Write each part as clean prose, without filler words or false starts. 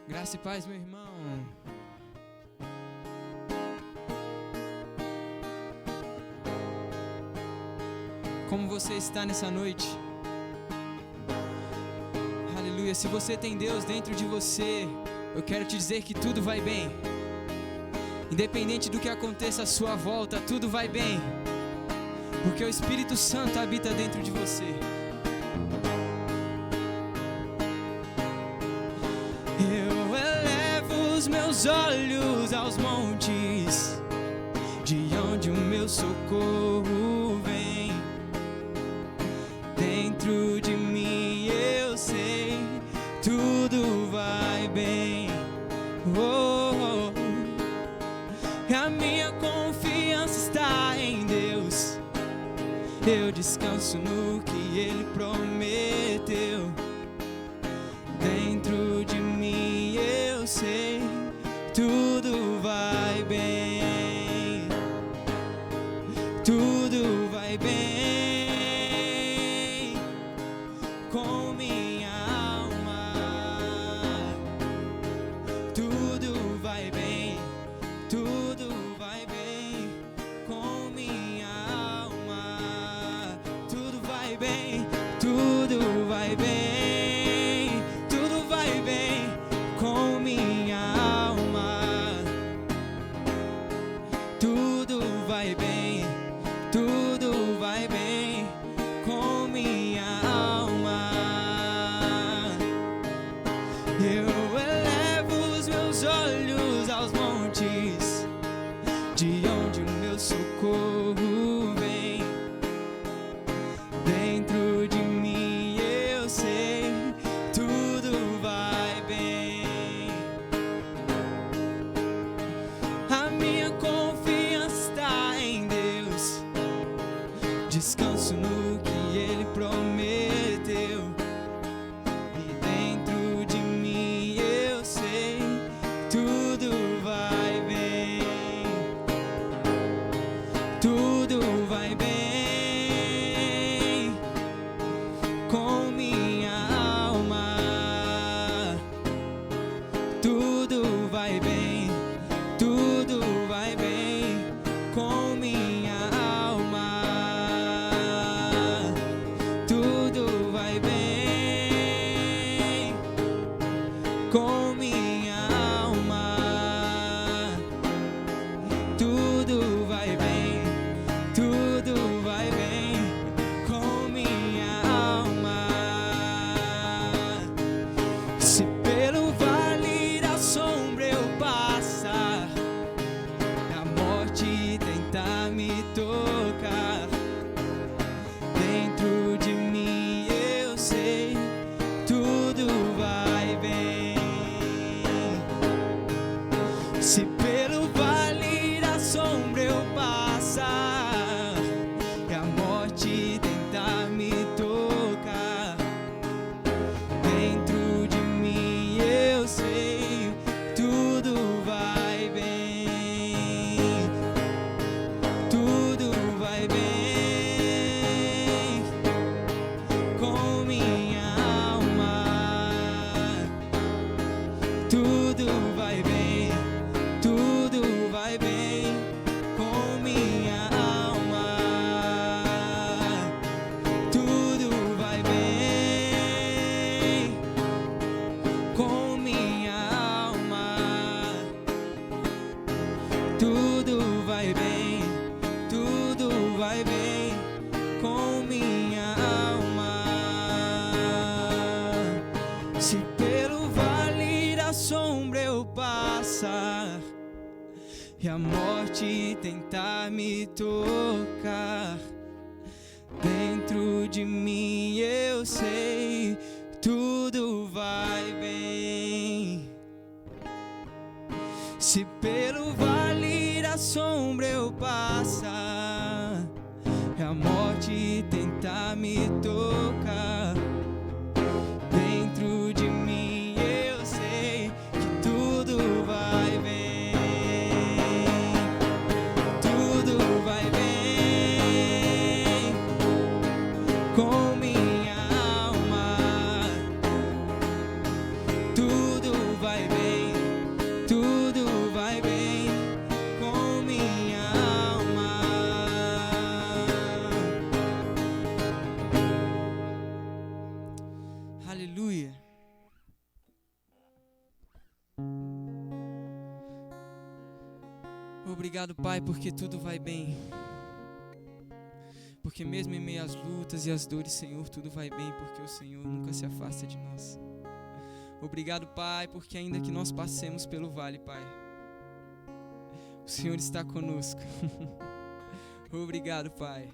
Graça e paz, meu irmão. Como você está nessa noite? Aleluia. Se você tem Deus dentro de você, eu quero te dizer que tudo vai bem. Independente do que aconteça à sua volta, tudo vai bem, porque o Espírito Santo habita dentro de você. Eu elevo os meus olhos aos montes, de onde o meu socorro vem. Dentro de mim eu sei, tudo vai bem. Oh, oh. A minha confiança está em Deus. Eu descanso no que Ele prometeu. Dentro de mim eu sei, tudo vai bem. Tudo vai bem com minha alma. Tudo vai bem. Tudo vai bem com minha alma. Tudo vai bem. Tudo vai bem. Tudo vai bem com minha alma. Tudo vai bem. Tudo vai bem com minha alma. Eu elevo os meus olhos aos montes, de onde o meu socorro vem. Dentro de mim eu sei, tudo vai bem. A minha confiança está em Deus. Descanso no que Ele prometeu. E dentro de mim eu sei, tudo vai bem. Tudo vai bem com minha alma. Tudo vai bem. Tudo vai bem com minha alma. Tudo vai bem com minha alma. Tudo vai bem. Tudo vai bem com minha alma. Se pelo vale da sombra eu passar, a morte tentar me tocar, dentro de mim eu sei, tudo vai bem. Se pelo vale da sombra eu passar, e a morte tentar me tocar, dentro de mim eu sei, tudo vai bem. Tudo vai bem com minha alma. Tudo vai bem. Tudo vai bem com minha alma. Tudo vai bem com minha alma. Tudo vai bem. Tudo vai bem com minha alma. Se pelo vale da sombra eu passar, e a morte tentar me tocar, dentro de mim eu sei, tudo vai bem. Se pelo vale da sombra eu passar, e a morte tentar me tocar, dentro de mim eu sei que tudo vai bem. Tudo vai bem com minha alma. Tudo vai bem. Obrigado, Pai, porque tudo vai bem. Porque mesmo em meio às lutas e às dores, Senhor, tudo vai bem, porque o Senhor nunca se afasta de nós. Obrigado, Pai, porque ainda que nós passemos pelo vale, Pai, o Senhor está conosco. Obrigado, Pai.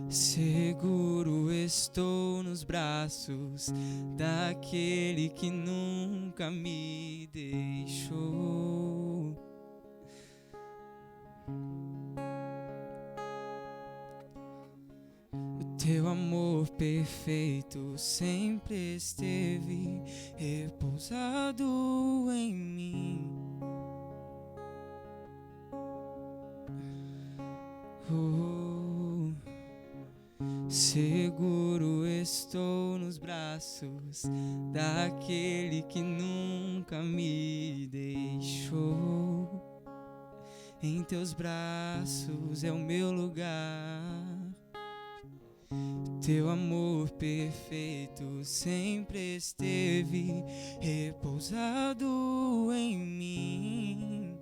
Seguro estou nos braços daquele que nunca me deixou. O teu amor perfeito sempre esteve repousado em mim. Seguro estou nos braços daquele que nunca me deixou. Em teus braços é o meu lugar. Teu amor perfeito sempre esteve repousado em mim.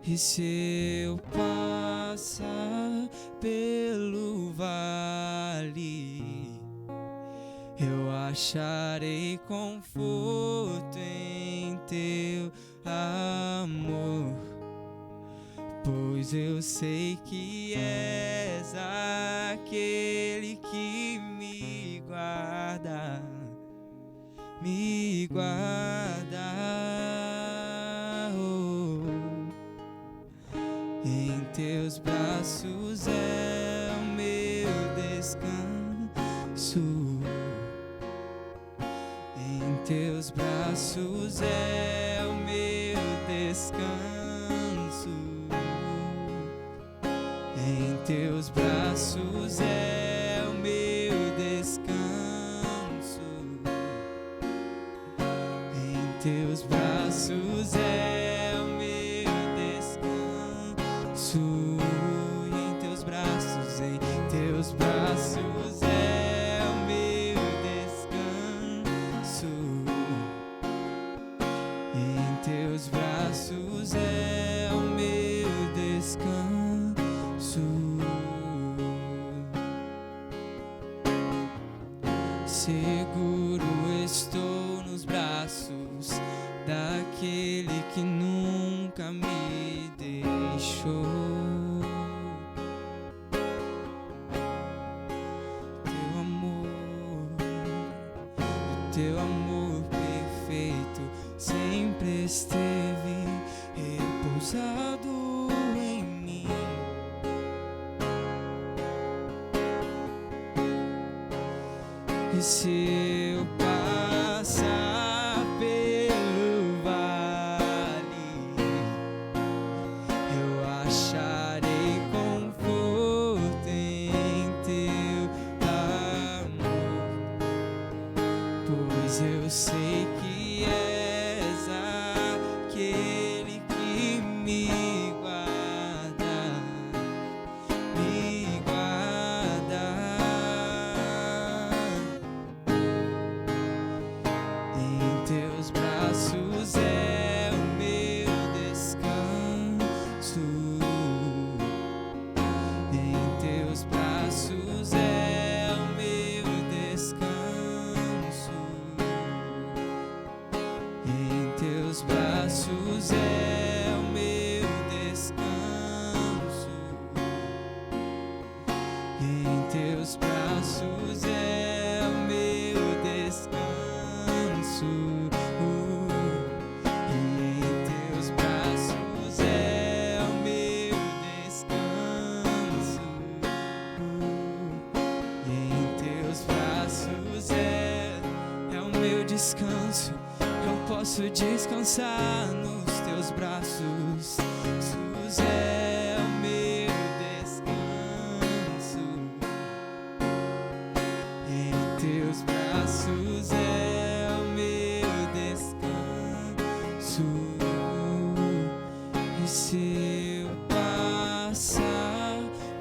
E se eu passar pelo vale, eu acharei conforto em teu amor, pois eu sei que és aquele que me guarda, me guarda. Em teus braços é o meu descanso. Em teus braços é o meu descanso. Em teus braços é o meu descanso. Em teus braços é o meu descanso. E em teus braços é o meu descanso. Em teus braços é o meu descanso. Seguro estou nos braços daquele que nunca me deixou. Teu amor perfeito sempre esteve repousado em mim. E se eu passar pelo vale, eu acharei conforto em teu amor, pois eu sei que és aquele que me guarda, me guarda. Em teus braços é o meu descanso. Em teus braços é o meu descanso. Em teus braços é o meu descanso. Em teus braços é o meu descanso. E em teus braços é o meu descanso. E em teus braços é o meu descanso. Eu posso descansar nos teus braços. Jesus é o meu descanso. Em teus braços é o meu descanso. E se eu passar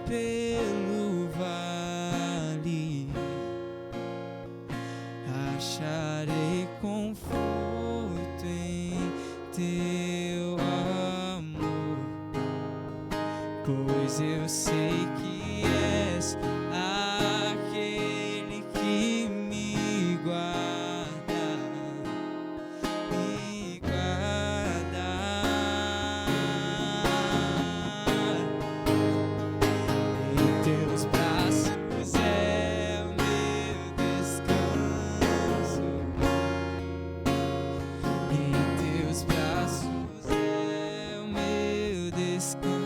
pelo vale, pois eu sei que és aquele que me guarda, me guarda. Em teus braços é o meu descanso, em teus braços é o meu descanso.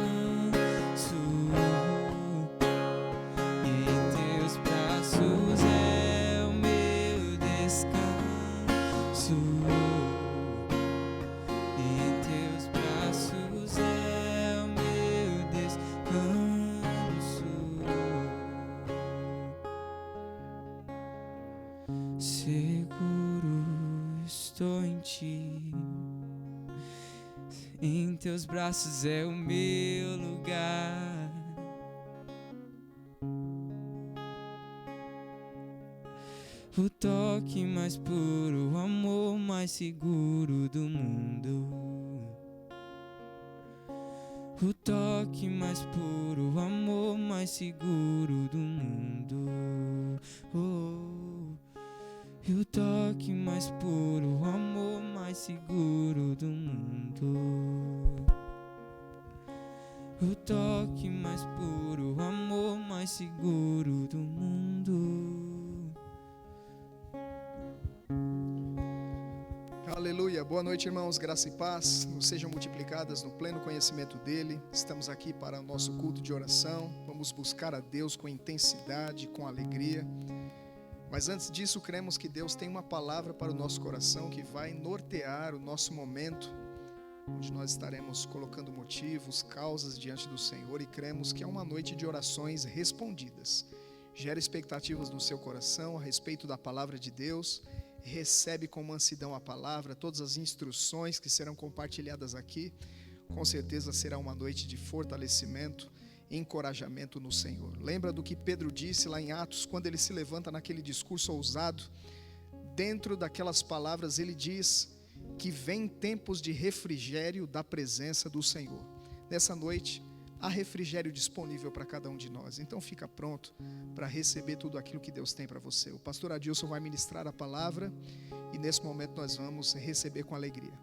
Em teus braços é o meu descanso. Em teus braços é o meu descanso. Seguro estou em ti. Em teus braços é o meu lugar. O toque mais puro, o amor mais seguro do mundo. O toque mais puro, o amor mais seguro do mundo. Oh, e o toque mais puro, o amor mais seguro do mundo. O toque mais puro, o amor mais seguro do mundo. Aleluia, boa noite, irmãos, graça e paz nos sejam multiplicadas no pleno conhecimento dele. Estamos aqui para o nosso culto de oração, vamos buscar a Deus com intensidade, com alegria. Mas antes disso, cremos que Deus tem uma palavra para o nosso coração que vai nortear o nosso momento, onde nós estaremos colocando motivos, causas diante do Senhor, e cremos que é uma noite de orações respondidas. Gera expectativas no seu coração a respeito da palavra de Deus. Recebe com mansidão a palavra, todas as instruções que serão compartilhadas aqui. Com certeza será uma noite de fortalecimento, encorajamento no Senhor. Lembra do que Pedro disse lá em Atos, quando ele se levanta naquele discurso ousado? Dentro daquelas palavras ele diz que vem tempos de refrigério da presença do Senhor. Nessa noite há refrigério disponível para cada um de nós. Então fica pronto para receber tudo aquilo que Deus tem para você. O pastor Adilson vai ministrar a palavra e nesse momento nós vamos receber com alegria.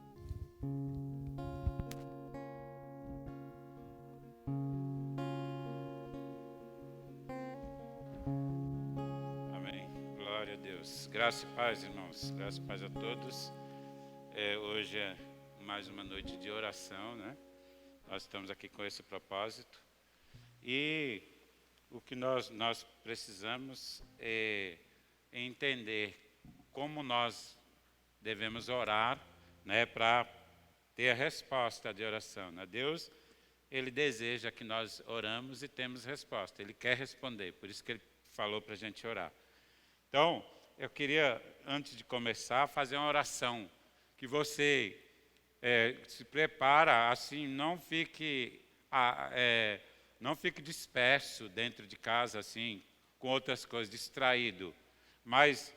Amém. Glória a Deus. Graça e paz, irmãos. Graça e paz a todos. Hoje é mais uma noite de oração, né? Nós estamos aqui com esse propósito. E o que nós precisamos é entender como nós devemos orar, né, para ter a resposta de oração, né? Deus, Ele deseja que nós oramos e temos resposta. Ele quer responder, por isso que Ele falou para a gente orar. Então, eu queria, antes de começar, fazer uma oração, que você se prepara, assim, não fique disperso dentro de casa, assim, com outras coisas, distraído, mas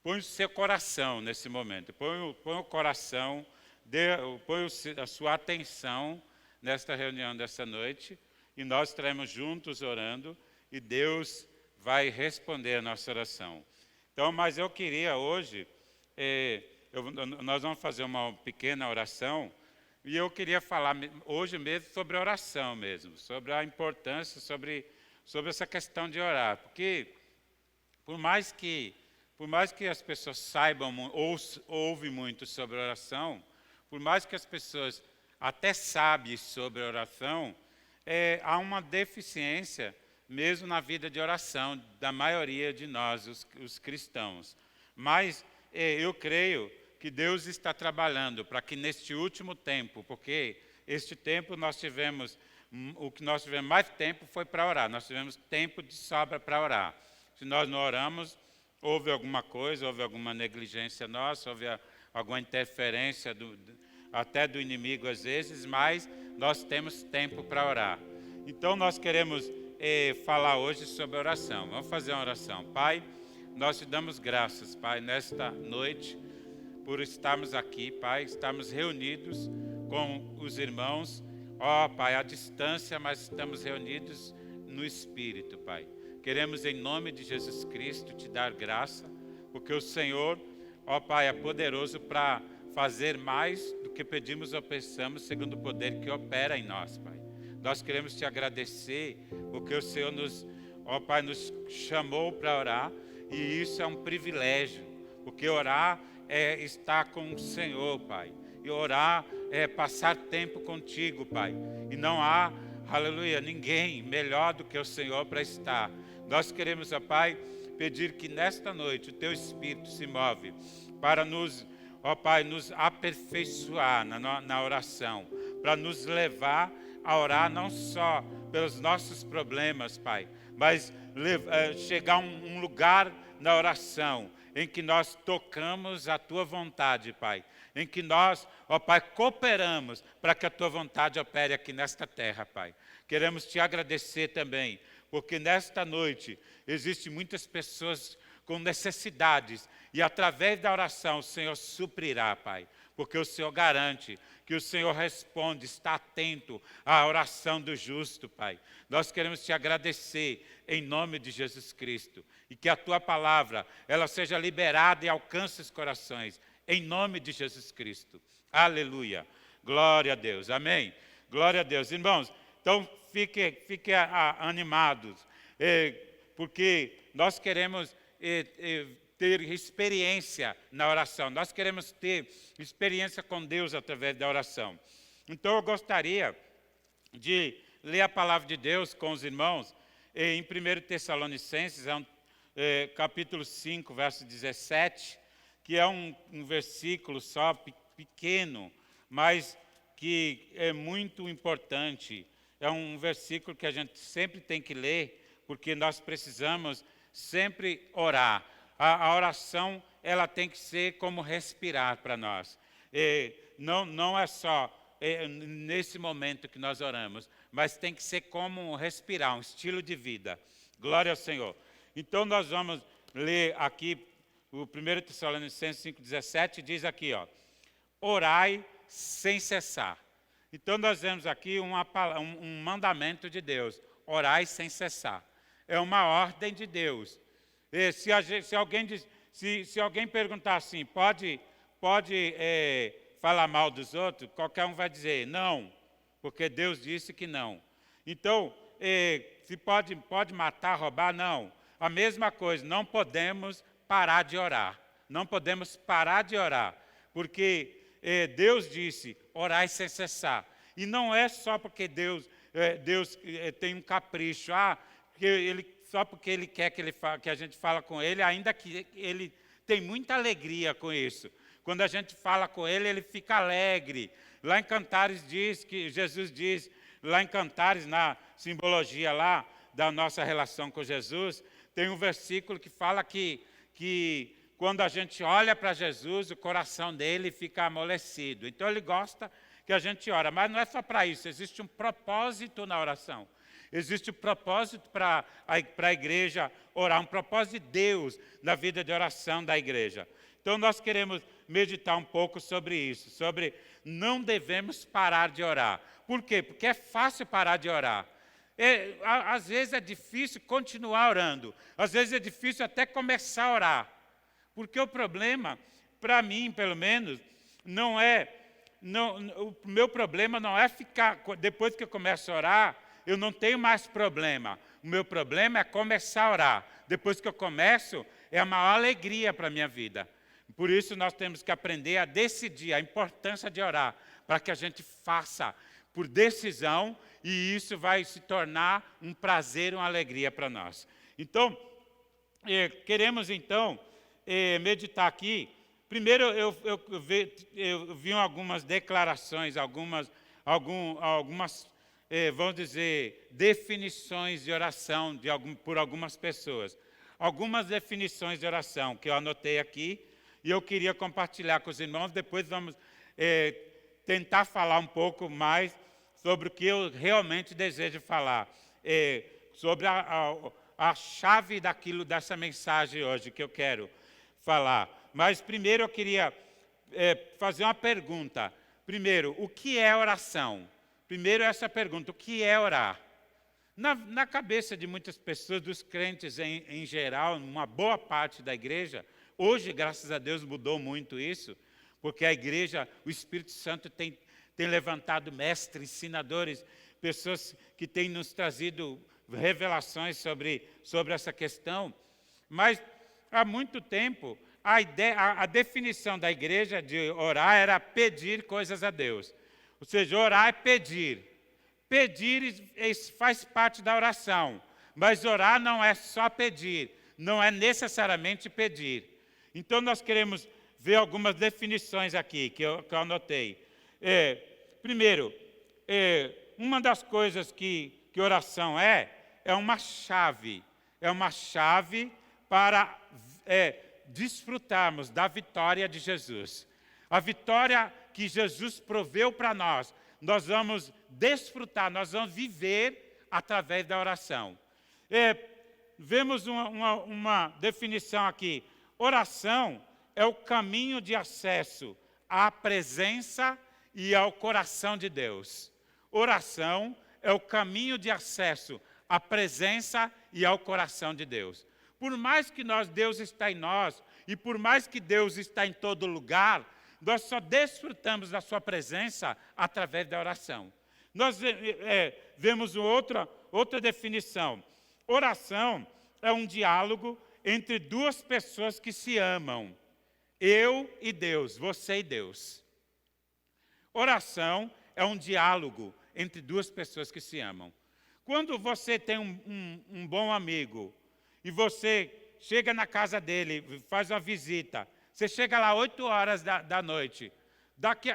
põe o seu coração nesse momento, põe o coração, põe a sua atenção nesta reunião dessa noite, e nós estaremos juntos orando, e Deus vai responder a nossa oração. Então, mas eu queria hoje, nós vamos fazer uma pequena oração, e eu queria falar hoje mesmo sobre oração mesmo, sobre a importância, sobre essa questão de orar, porque por mais que as pessoas saibam ou ouvem muito sobre oração, por mais que as pessoas até sabem sobre oração, há uma deficiência mesmo na vida de oração da maioria de nós, os cristãos. Mas eu creio que Deus está trabalhando para que neste último tempo, porque este tempo o que nós tivemos mais tempo foi para orar, nós tivemos tempo de sobra para orar. Se nós não oramos, houve alguma coisa, houve alguma negligência nossa, houve alguma interferência até do inimigo às vezes, mas nós temos tempo para orar. Então nós queremos falar hoje sobre oração. Vamos fazer uma oração. Pai, nós te damos graças, Pai, nesta noite, por estarmos aqui, Pai, estarmos reunidos com os irmãos ó Pai, à distância, mas estamos reunidos no Espírito, Pai. Queremos, em nome de Jesus Cristo, te dar graça, porque o Senhor, ó Pai, é poderoso para fazer mais do que pedimos ou pensamos, segundo o poder que opera em nós, Pai. Nós queremos te agradecer, porque o Senhor ó Pai, nos chamou para orar, e isso é um privilégio, porque orar é estar com o Senhor, Pai. E orar é passar tempo contigo, Pai. E não há, aleluia, ninguém melhor do que o Senhor para estar. Nós queremos, ó Pai, pedir que nesta noite o Teu Espírito se move para nos, ó Pai, nos aperfeiçoar na oração, para nos levar a orar não só pelos nossos problemas, Pai, mas chegar a um lugar na oração em que nós tocamos a Tua vontade, Pai, em que nós, ó Pai, cooperamos para que a Tua vontade opere aqui nesta terra, Pai. Queremos te agradecer também, porque nesta noite existem muitas pessoas com necessidades e através da oração o Senhor suprirá, Pai, porque o Senhor garante que o Senhor responde, está atento à oração do justo, Pai. Nós queremos te agradecer em nome de Jesus Cristo e que a Tua palavra, ela seja liberada e alcance os corações, em nome de Jesus Cristo. Aleluia. Glória a Deus. Amém. Glória a Deus. Irmãos, então fiquem animados, porque nós queremos ter experiência na oração. Nós queremos ter experiência com Deus através da oração. Então eu gostaria de ler a palavra de Deus com os irmãos em 1 Tessalonicenses, capítulo 5, verso 17, que é um versículo só pequeno, mas que é muito importante. É um versículo que a gente sempre tem que ler, porque nós precisamos sempre orar. A oração, ela tem que ser como respirar para nós. Não é só nesse momento que nós oramos, mas tem que ser como respirar, um estilo de vida. Glória ao Senhor. Então nós vamos ler aqui o 1 Tessalonicenses 5,17, diz aqui, ó, orai sem cessar. Então nós vemos aqui um mandamento de Deus, orai sem cessar. É uma ordem de Deus. Se alguém perguntar assim, pode falar mal dos outros, qualquer um vai dizer não, porque Deus disse que não. Então, se pode matar, roubar, não. A mesma coisa, não podemos parar de orar. Não podemos parar de orar, porque Deus disse, orai sem cessar. E não é só porque Deus tem um capricho, só porque Ele quer que a gente fale com Ele, ainda que Ele tem muita alegria com isso. Quando a gente fala com Ele, Ele fica alegre. Lá em Cantares Jesus diz, lá em Cantares, na simbologia lá da nossa relação com Jesus, tem um versículo que fala que quando a gente olha para Jesus, o coração dele fica amolecido. Então Ele gosta que a gente ora, mas não é só para isso, existe um propósito na oração. Existe um propósito para a igreja orar, um propósito de Deus na vida de oração da igreja. Então nós queremos meditar um pouco sobre isso, sobre não devemos parar de orar. Por quê? Porque é fácil parar de orar. Às vezes é difícil continuar orando, às vezes é difícil até começar a orar. Porque o problema, para mim pelo menos, o meu problema não é ficar, depois que eu começo a orar, eu não tenho mais problema. O meu problema é começar a orar. Depois que eu começo, é a maior alegria para a minha vida. Por isso nós temos que aprender a decidir a importância de orar, para que a gente faça por decisão, e isso vai se tornar um prazer, uma alegria para nós. Então, queremos então meditar aqui. Primeiro eu vi algumas declarações, algumas vamos dizer, definições de oração por algumas pessoas. Algumas definições de oração que eu anotei aqui e eu queria compartilhar com os irmãos. Depois vamos tentar falar um pouco mais sobre o que eu realmente desejo falar. Sobre a chave dessa mensagem hoje que eu quero falar. Mas primeiro eu queria fazer uma pergunta. Primeiro, o que é oração? primeiro essa pergunta: o que é orar? Na cabeça de muitas pessoas, dos crentes em geral, uma boa parte da igreja, hoje, graças a Deus, mudou muito isso, porque a igreja, o Espírito Santo tem levantado mestres, ensinadores, pessoas que têm nos trazido revelações sobre essa questão. Mas, há muito tempo, a definição da igreja de orar era pedir coisas a Deus. Ou seja, orar é pedir. Pedir faz parte da oração, mas orar não é só pedir, não é necessariamente pedir. Então, nós queremos ver algumas definições aqui que eu anotei. Primeiro, uma das coisas que oração é uma chave. É uma chave para desfrutarmos da vitória de Jesus. A vitória que Jesus proveu para nós, nós vamos desfrutar, nós vamos viver através da oração. Vemos uma definição aqui. Oração é o caminho de acesso à presença e ao coração de Deus. Oração é o caminho de acesso à presença e ao coração de Deus. Por mais que Deus está em nós, e por mais que Deus está em todo lugar, nós só desfrutamos da sua presença através da oração. Nós vemos outra definição. Oração é um diálogo entre duas pessoas que se amam. Eu e Deus, você e Deus. Oração é um diálogo entre duas pessoas que se amam. Quando você tem um bom amigo e você chega na casa dele, faz uma visita, você chega lá 8 horas da noite,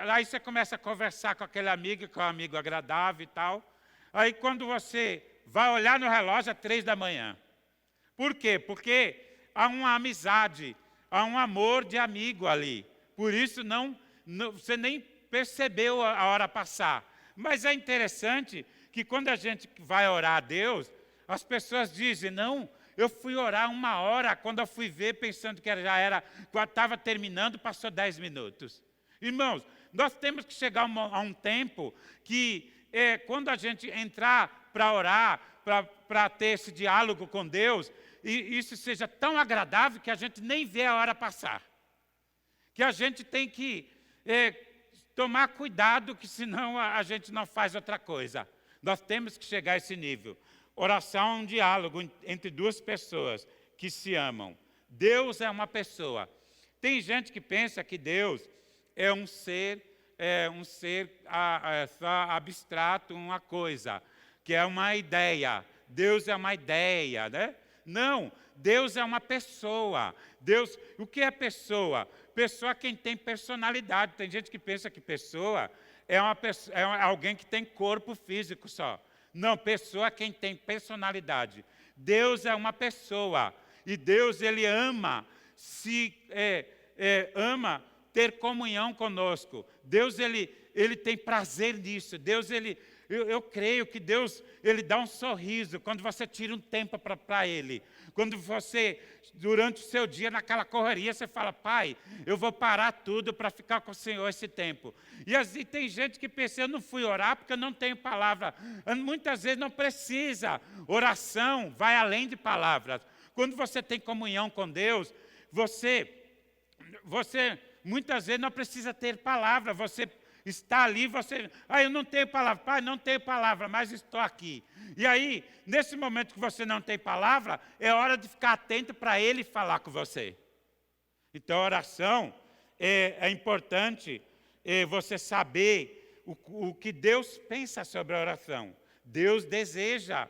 aí você começa a conversar com aquele amigo, que é um amigo agradável e tal. Aí quando você vai olhar no relógio, é 3 da manhã. Por quê? Porque há uma amizade, há um amor de amigo ali. Por isso você nem percebeu a hora passar. Mas é interessante que quando a gente vai orar a Deus, as pessoas dizem: não, eu fui orar 1 hora, quando eu fui ver, pensando que já era, estava terminando, passou 10 minutos. Irmãos, nós temos que chegar a um tempo que, quando a gente entrar para orar, para ter esse diálogo com Deus, e isso seja tão agradável que a gente nem vê a hora passar. Que a gente tem que tomar cuidado, que senão a gente não faz outra coisa. Nós temos que chegar a esse nível. Oração é um diálogo entre duas pessoas que se amam. Deus é uma pessoa. Tem gente que pensa que Deus é um ser só abstrato, uma coisa, que é uma ideia. Deus é uma ideia, né? Não, Deus é uma pessoa. Deus, o que é pessoa? Pessoa é quem tem personalidade. Tem gente que pensa que pessoa é alguém que tem corpo físico só. Não, pessoa é quem tem personalidade. Deus é uma pessoa. E Deus, Ele ama ama ter comunhão conosco. Deus, Ele tem prazer nisso. Deus, eu creio que Deus, Ele dá um sorriso quando você tira um tempo para Ele. Quando você, durante o seu dia, naquela correria, você fala: Pai, eu vou parar tudo para ficar com o Senhor esse tempo. E assim, tem gente que pensa: eu não fui orar porque eu não tenho palavra. Muitas vezes não precisa. Oração vai além de palavras. Quando você tem comunhão com Deus, você muitas vezes não precisa ter palavra. Você está ali, eu não tenho palavra. Pai, não tenho palavra, mas estou aqui. E aí, nesse momento que você não tem palavra, é hora de ficar atento para Ele falar com você. Então, a oração é importante você saber o que Deus pensa sobre a oração. Deus deseja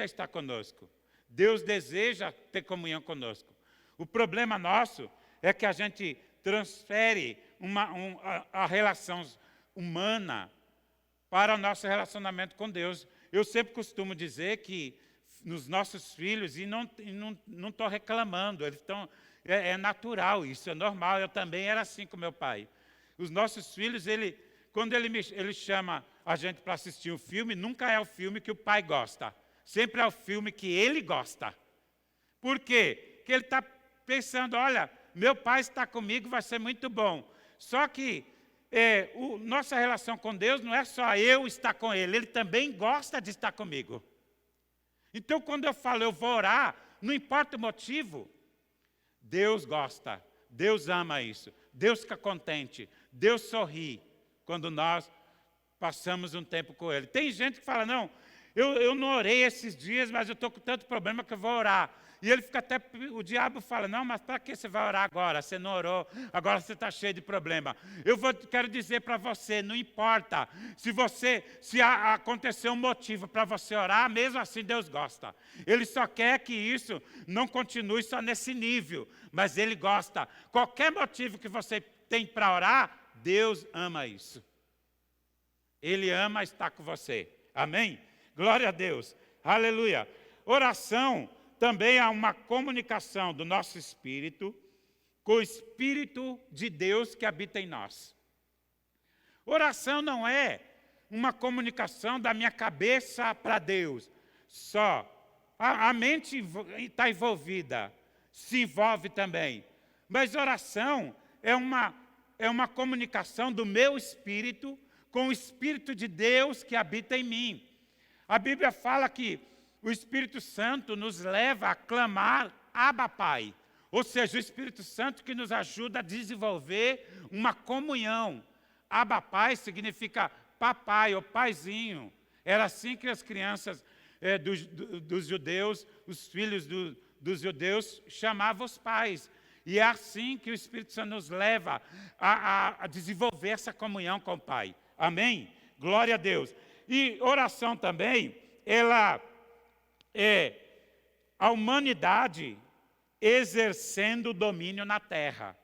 estar conosco. Deus deseja ter comunhão conosco. O problema nosso é que a gente transfere a relação humana para o nosso relacionamento com Deus. Eu sempre costumo dizer que nos nossos filhos, e não estou reclamando, eles estão, é natural isso, é normal. Eu também era assim com meu pai. Os nossos filhos, quando ele chama a gente para assistir um filme, nunca é o filme que o pai gosta. Sempre é o filme que ele gosta. Por quê? Porque ele está pensando: olha, meu pai está comigo, vai ser muito bom. Só que nossa relação com Deus não é só eu estar com Ele, Ele também gosta de estar comigo. Então, quando eu falo, eu vou orar, não importa o motivo, Deus gosta, Deus ama isso, Deus fica contente, Deus sorri quando nós passamos um tempo com Ele. Tem gente que fala, não, eu não orei esses dias, mas eu estou com tanto problema que eu vou orar. E ele fica até, o diabo fala, não, mas para que você vai orar agora? Você não orou, agora você está cheio de problema. Quero dizer para você, não importa se aconteceu um motivo para você orar, mesmo assim Deus gosta. Ele só quer que isso não continue só nesse nível, mas Ele gosta. Qualquer motivo que você tem para orar, Deus ama isso. Ele ama estar com você. Amém? Glória a Deus. Aleluia. Oração também há uma comunicação do nosso espírito com o Espírito de Deus que habita em nós. Oração não é uma comunicação da minha cabeça para Deus. Só. A mente está envolvida, se envolve também. Mas oração é uma comunicação do meu espírito com o Espírito de Deus que habita em mim. A Bíblia fala que o Espírito Santo nos leva a clamar Abba Pai. Ou seja, o Espírito Santo que nos ajuda a desenvolver uma comunhão. Abba Pai significa papai ou paizinho. Era assim que as crianças dos judeus, os filhos dos judeus, chamavam os pais. E é assim que o Espírito Santo nos leva a desenvolver essa comunhão com o Pai. Amém? Glória a Deus. E oração também, ela é a humanidade exercendo domínio na terra,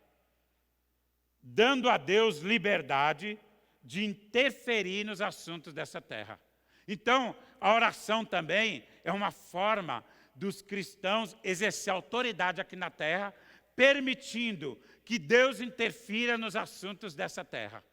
dando a Deus liberdade de interferir nos assuntos dessa terra. Então, a oração também é uma forma dos cristãos exercer autoridade aqui na terra, permitindo que Deus interfira nos assuntos dessa terra.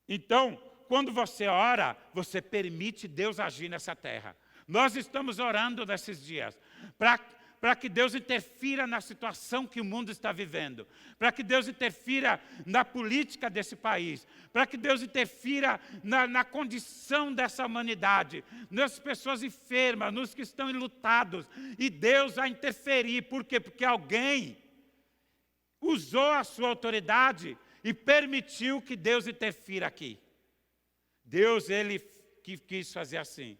Então, quando você ora, você permite Deus agir nessa terra. Nós estamos orando nesses dias para que Deus interfira na situação que o mundo está vivendo, para que Deus interfira na política desse país, para que Deus interfira na condição dessa humanidade, nas pessoas enfermas, nos que estão enlutados, e Deus vai interferir. Por quê? Porque alguém usou a sua autoridade e permitiu que Deus interfira aqui. Deus, Ele que quis fazer assim.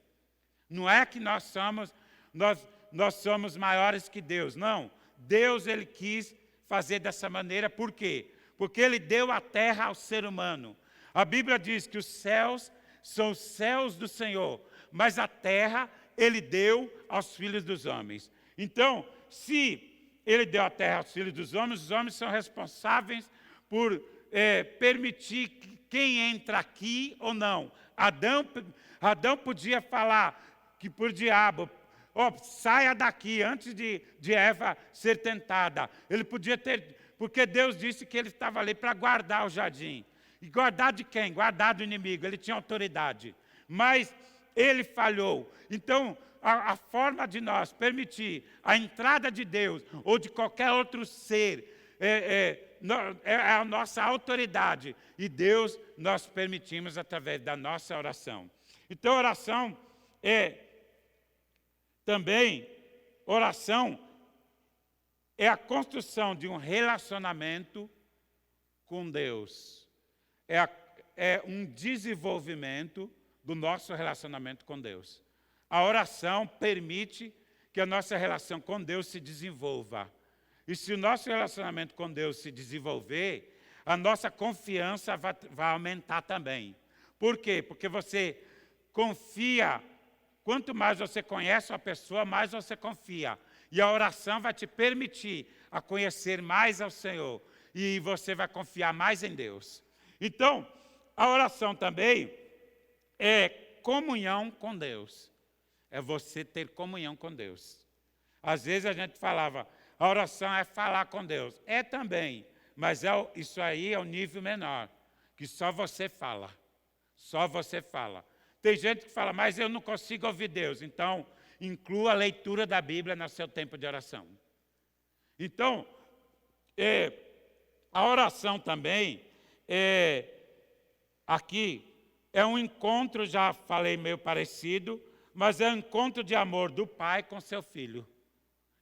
Não é que nós somos maiores que Deus, não. Deus, Ele quis fazer dessa maneira, por quê? Porque Ele deu a terra ao ser humano. A Bíblia diz que os céus são os céus do Senhor, mas a terra Ele deu aos filhos dos homens. Então, se Ele deu a terra aos filhos dos homens, os homens são responsáveis por permitir quem entra aqui ou não. Adão podia falar que por diabo, saia daqui antes de Eva ser tentada. Ele podia porque Deus disse que ele estava ali para guardar o jardim. E guardar de quem? Guardar do inimigo. Ele tinha autoridade. Mas ele falhou. Então, a forma de nós permitir a entrada de Deus ou de qualquer outro ser é a nossa autoridade. E Deus nós permitimos através da nossa oração. Então, oração é a construção de um relacionamento com Deus. É um desenvolvimento do nosso relacionamento com Deus. A oração permite que a nossa relação com Deus se desenvolva. E se o nosso relacionamento com Deus se desenvolver, a nossa confiança vai aumentar também. Por quê? Porque você confia. Quanto mais você conhece a pessoa, mais você confia. E a oração vai te permitir a conhecer mais ao Senhor. E você vai confiar mais em Deus. Então, a oração também é comunhão com Deus. É você ter comunhão com Deus. Às vezes a gente falava, a oração é falar com Deus. É também, mas isso aí é o nível menor, que só você fala. Só você fala. Tem gente que fala, mas eu não consigo ouvir Deus. Então, inclua a leitura da Bíblia no seu tempo de oração. Então, a oração também aqui é um encontro, já falei meio parecido, mas é um encontro de amor do pai com seu filho.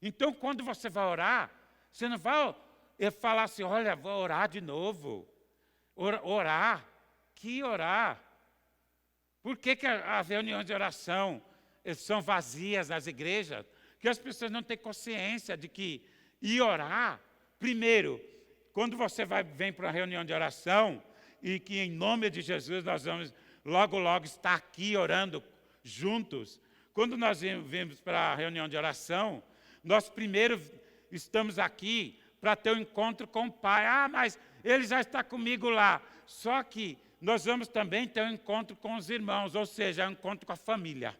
Então, quando você vai orar, você não vai falar assim, olha, vou orar de novo. Orar? Que orar? Por que as reuniões de oração são vazias nas igrejas? Porque as pessoas não têm consciência de que ir orar, primeiro, quando você vem para uma reunião de oração, e que em nome de Jesus nós vamos logo, logo estar aqui orando juntos. Quando nós vimos para a reunião de oração, nós primeiro estamos aqui para ter um encontro com o Pai. Ah, mas Ele já está comigo lá. Só que nós vamos também ter um encontro com os irmãos, ou seja, um encontro com a família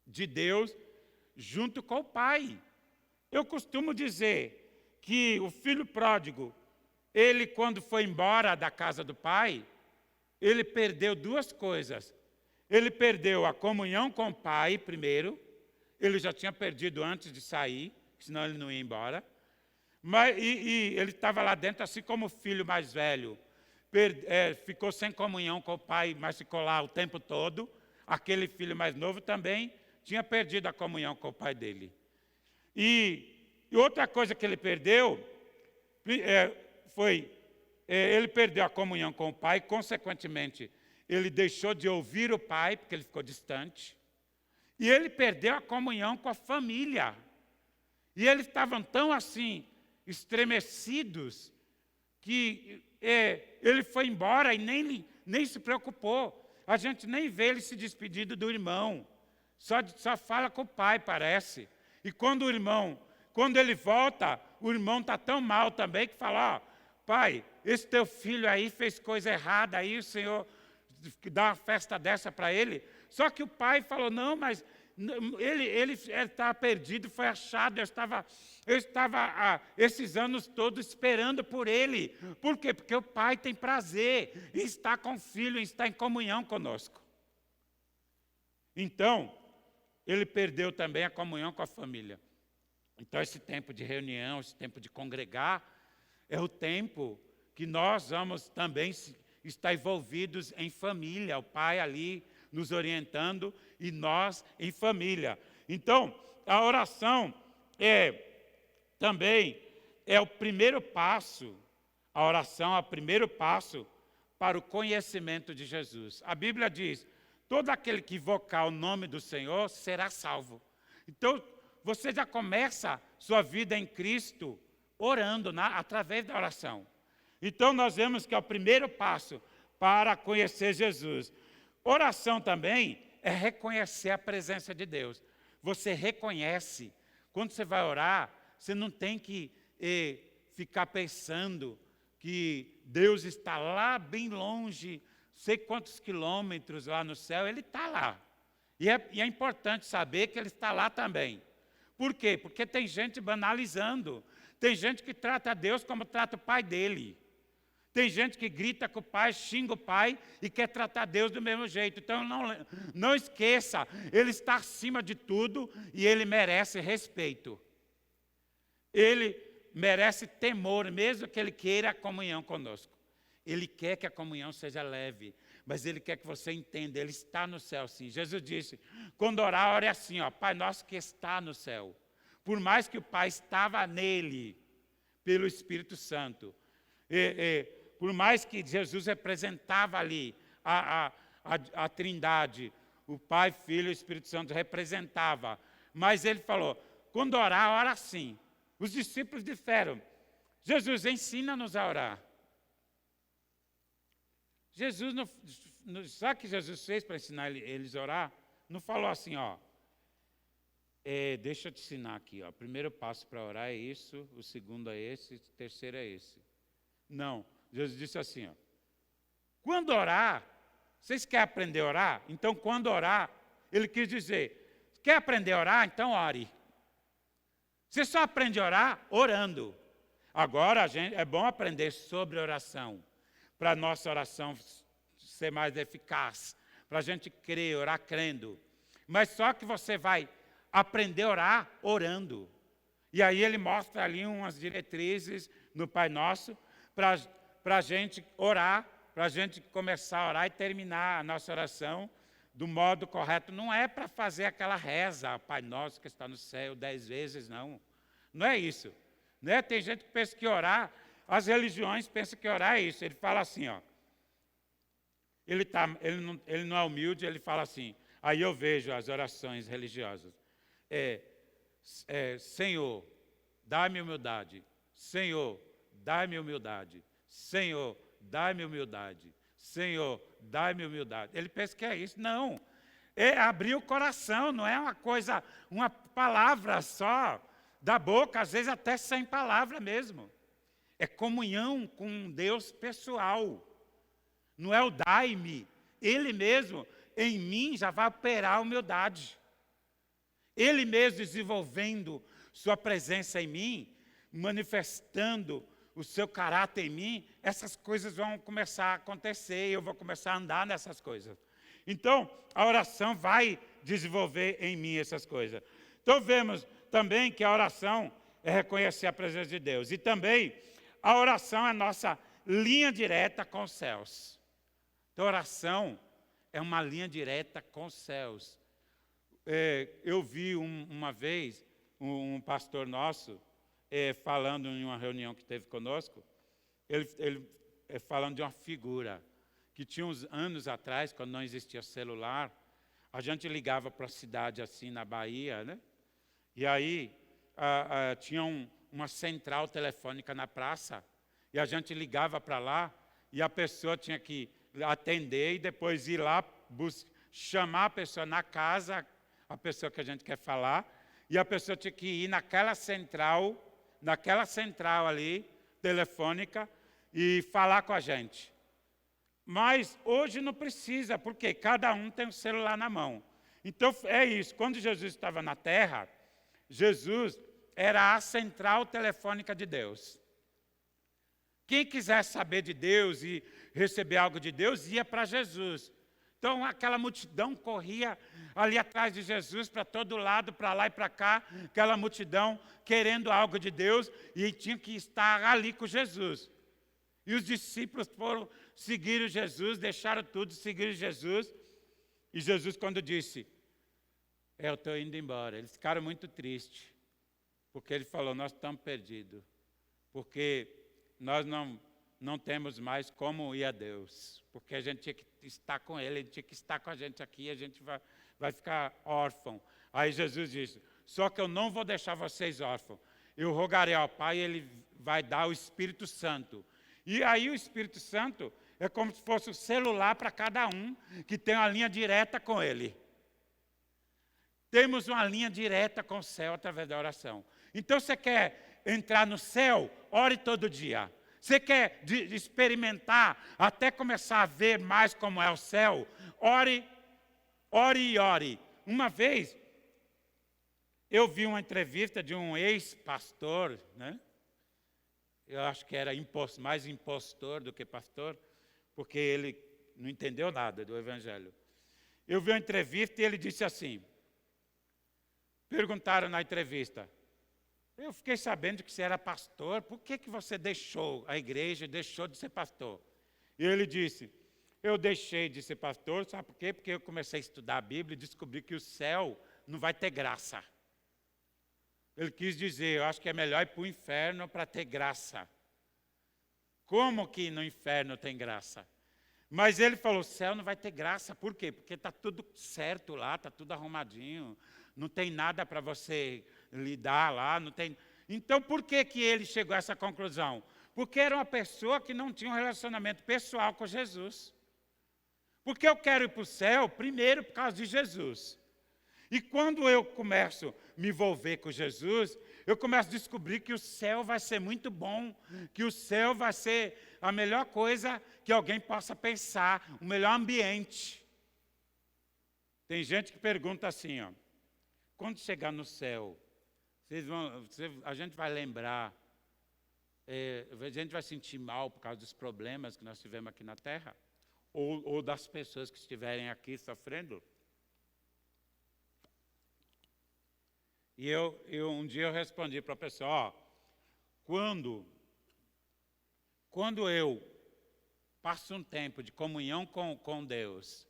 de Deus junto com o Pai. Eu costumo dizer que o filho pródigo, ele quando foi embora da casa do pai, ele perdeu duas coisas. Ele perdeu a comunhão com o pai primeiro, ele já tinha perdido antes de sair, senão ele não ia embora. Mas, ele estava lá dentro, assim como o filho mais velho, ficou sem comunhão com o pai, mas ficou lá o tempo todo. Aquele filho mais novo também tinha perdido a comunhão com o pai dele. E outra coisa que ele perdeu ele perdeu a comunhão com o pai, consequentemente, ele deixou de ouvir o pai, porque ele ficou distante, e ele perdeu a comunhão com a família. E eles estavam tão assim, estremecidos, que ele foi embora e nem se preocupou. A gente nem vê ele se despedindo do irmão, só fala com o pai, parece. E quando ele volta, o irmão está tão mal também que fala, pai, esse teu filho aí fez coisa errada, aí o Senhor dá uma festa dessa para ele. Só que o pai falou, não, mas ele estava perdido, foi achado, eu estava esses anos todos esperando por ele. Por quê? Porque o pai tem prazer em estar com o filho, em estar em comunhão conosco. Então, ele perdeu também a comunhão com a família. Então, esse tempo de reunião, esse tempo de congregar, é o tempo que nós vamos também estar envolvidos em família, o pai ali nos orientando e nós em família. Então, a oração também é o primeiro passo, a oração é o primeiro passo para o conhecimento de Jesus. A Bíblia diz, todo aquele que invocar o nome do Senhor será salvo. Então, você já começa sua vida em Cristo orando através da oração. Então, nós vemos que é o primeiro passo para conhecer Jesus. Oração também é reconhecer a presença de Deus. Você reconhece. Quando você vai orar, você não tem que ficar pensando que Deus está lá bem longe, sei quantos quilômetros lá no céu, Ele está lá. E é importante saber que Ele está lá também. Por quê? Porque tem gente banalizando. Tem gente que trata Deus como trata o pai dele. Tem gente que grita com o pai, xinga o pai e quer tratar Deus do mesmo jeito. Então, não esqueça, Ele está acima de tudo e Ele merece respeito. Ele merece temor, mesmo que Ele queira a comunhão conosco. Ele quer que a comunhão seja leve, mas Ele quer que você entenda, Ele está no céu sim. Jesus disse, quando orar, ore assim, Pai nosso que está no céu. Por mais que o Pai estava nele, pelo Espírito Santo. Por mais que Jesus representava ali a Trindade, o Pai, Filho e o Espírito Santo representava. Mas ele falou, quando orar, ora assim. Os discípulos disseram, Jesus, ensina-nos a orar. Jesus, sabe o que Jesus fez para ensinar eles a orar? Não falou assim, deixa eu te ensinar aqui, o primeiro passo para orar é isso, o segundo é esse, o terceiro é esse. Não, Jesus disse assim, quando orar, vocês querem aprender a orar? Então, quando orar, Ele quis dizer, quer aprender a orar? Então, ore. Você só aprende a orar orando. Agora, é bom aprender sobre oração, para a nossa oração ser mais eficaz, para a gente crer, orar crendo. Mas só que você vai aprender a orar orando. E aí ele mostra ali umas diretrizes no Pai Nosso para para a gente orar, para a gente começar a orar e terminar a nossa oração do modo correto. Não é para fazer aquela reza, Pai Nosso que está no céu 10 vezes, não. Não é isso. Né? Tem gente que pensa que orar, as religiões pensam que orar é isso. Ele fala assim, ó. Ele não é humilde, ele fala assim. Aí eu vejo as orações religiosas. Senhor, dá-me humildade. Senhor, dá-me humildade. Senhor, dá-me humildade. Senhor, dá-me humildade. Ele pensa que é isso. Não. É abrir o coração, não é uma coisa, uma palavra só da boca, às vezes até sem palavra mesmo. É comunhão com Deus pessoal. Não é o dai-me. Ele mesmo, em mim, já vai operar a humildade. Ele mesmo desenvolvendo sua presença em mim, manifestando o seu caráter em mim, essas coisas vão começar a acontecer, eu vou começar a andar nessas coisas. Então, a oração vai desenvolver em mim essas coisas. Então, vemos também que a oração é reconhecer a presença de Deus. E também, a oração é a nossa linha direta com os céus. Então, a oração é uma linha direta com os céus. Eu vi uma vez um pastor nosso falando em uma reunião que teve conosco, ele falando de uma figura que tinha uns anos atrás, quando não existia celular, a gente ligava para a cidade assim na Bahia, né? E aí tinha uma central telefônica na praça, e a gente ligava para lá, e a pessoa tinha que atender e depois ir lá chamar a pessoa na casa, a pessoa que a gente quer falar, e a pessoa tinha que ir naquela central ali, telefônica, e falar com a gente. Mas hoje não precisa, porque cada um tem um celular na mão. Então é isso, quando Jesus estava na terra, Jesus era a central telefônica de Deus. Quem quisesse saber de Deus e receber algo de Deus, ia para Jesus. Então, aquela multidão corria ali atrás de Jesus, para todo lado, para lá e para cá, aquela multidão querendo algo de Deus, e tinha que estar ali com Jesus. E os discípulos foram seguir Jesus, deixaram tudo, seguiram Jesus. E Jesus, quando disse, eu estou indo embora, eles ficaram muito tristes, porque ele falou, nós estamos perdidos, porque nós não temos mais como ir a Deus, porque a gente tinha que estar com Ele, Ele tinha que estar com a gente aqui, a gente vai ficar órfão. Aí Jesus disse, só que eu não vou deixar vocês órfãos, eu rogarei ao Pai e Ele vai dar o Espírito Santo. E aí o Espírito Santo é como se fosse o celular para cada um, que tem uma linha direta com Ele. Temos uma linha direta com o céu através da oração. Então você quer entrar no céu, ore todo dia. Você quer experimentar, até começar a ver mais como é o céu? Ore, ore e ore. Uma vez, eu vi uma entrevista de um ex-pastor, né? Eu acho que era mais impostor do que pastor, porque ele não entendeu nada do Evangelho. Eu vi uma entrevista e ele disse assim, perguntaram na entrevista, eu fiquei sabendo que você era pastor, por que você deixou a igreja e deixou de ser pastor? E ele disse, eu deixei de ser pastor, sabe por quê? Porque eu comecei a estudar a Bíblia e descobri que o céu não vai ter graça. Ele quis dizer, eu acho que é melhor ir para o inferno para ter graça. Como que no inferno tem graça? Mas ele falou, o céu não vai ter graça, por quê? Porque está tudo certo lá, está tudo arrumadinho, não tem nada para você lidar lá, não tem... Então, por que ele chegou a essa conclusão? Porque era uma pessoa que não tinha um relacionamento pessoal com Jesus. Porque eu quero ir para o céu, primeiro, por causa de Jesus. E quando eu começo a me envolver com Jesus, eu começo a descobrir que o céu vai ser muito bom, que o céu vai ser a melhor coisa que alguém possa pensar, o melhor ambiente. Tem gente que pergunta assim, ó, quando chegar no céu, a gente vai lembrar, a gente vai sentir mal por causa dos problemas que nós tivemos aqui na Terra? Ou das pessoas que estiverem aqui sofrendo? E um dia eu respondi para a pessoa, quando eu passo um tempo de comunhão com Deus,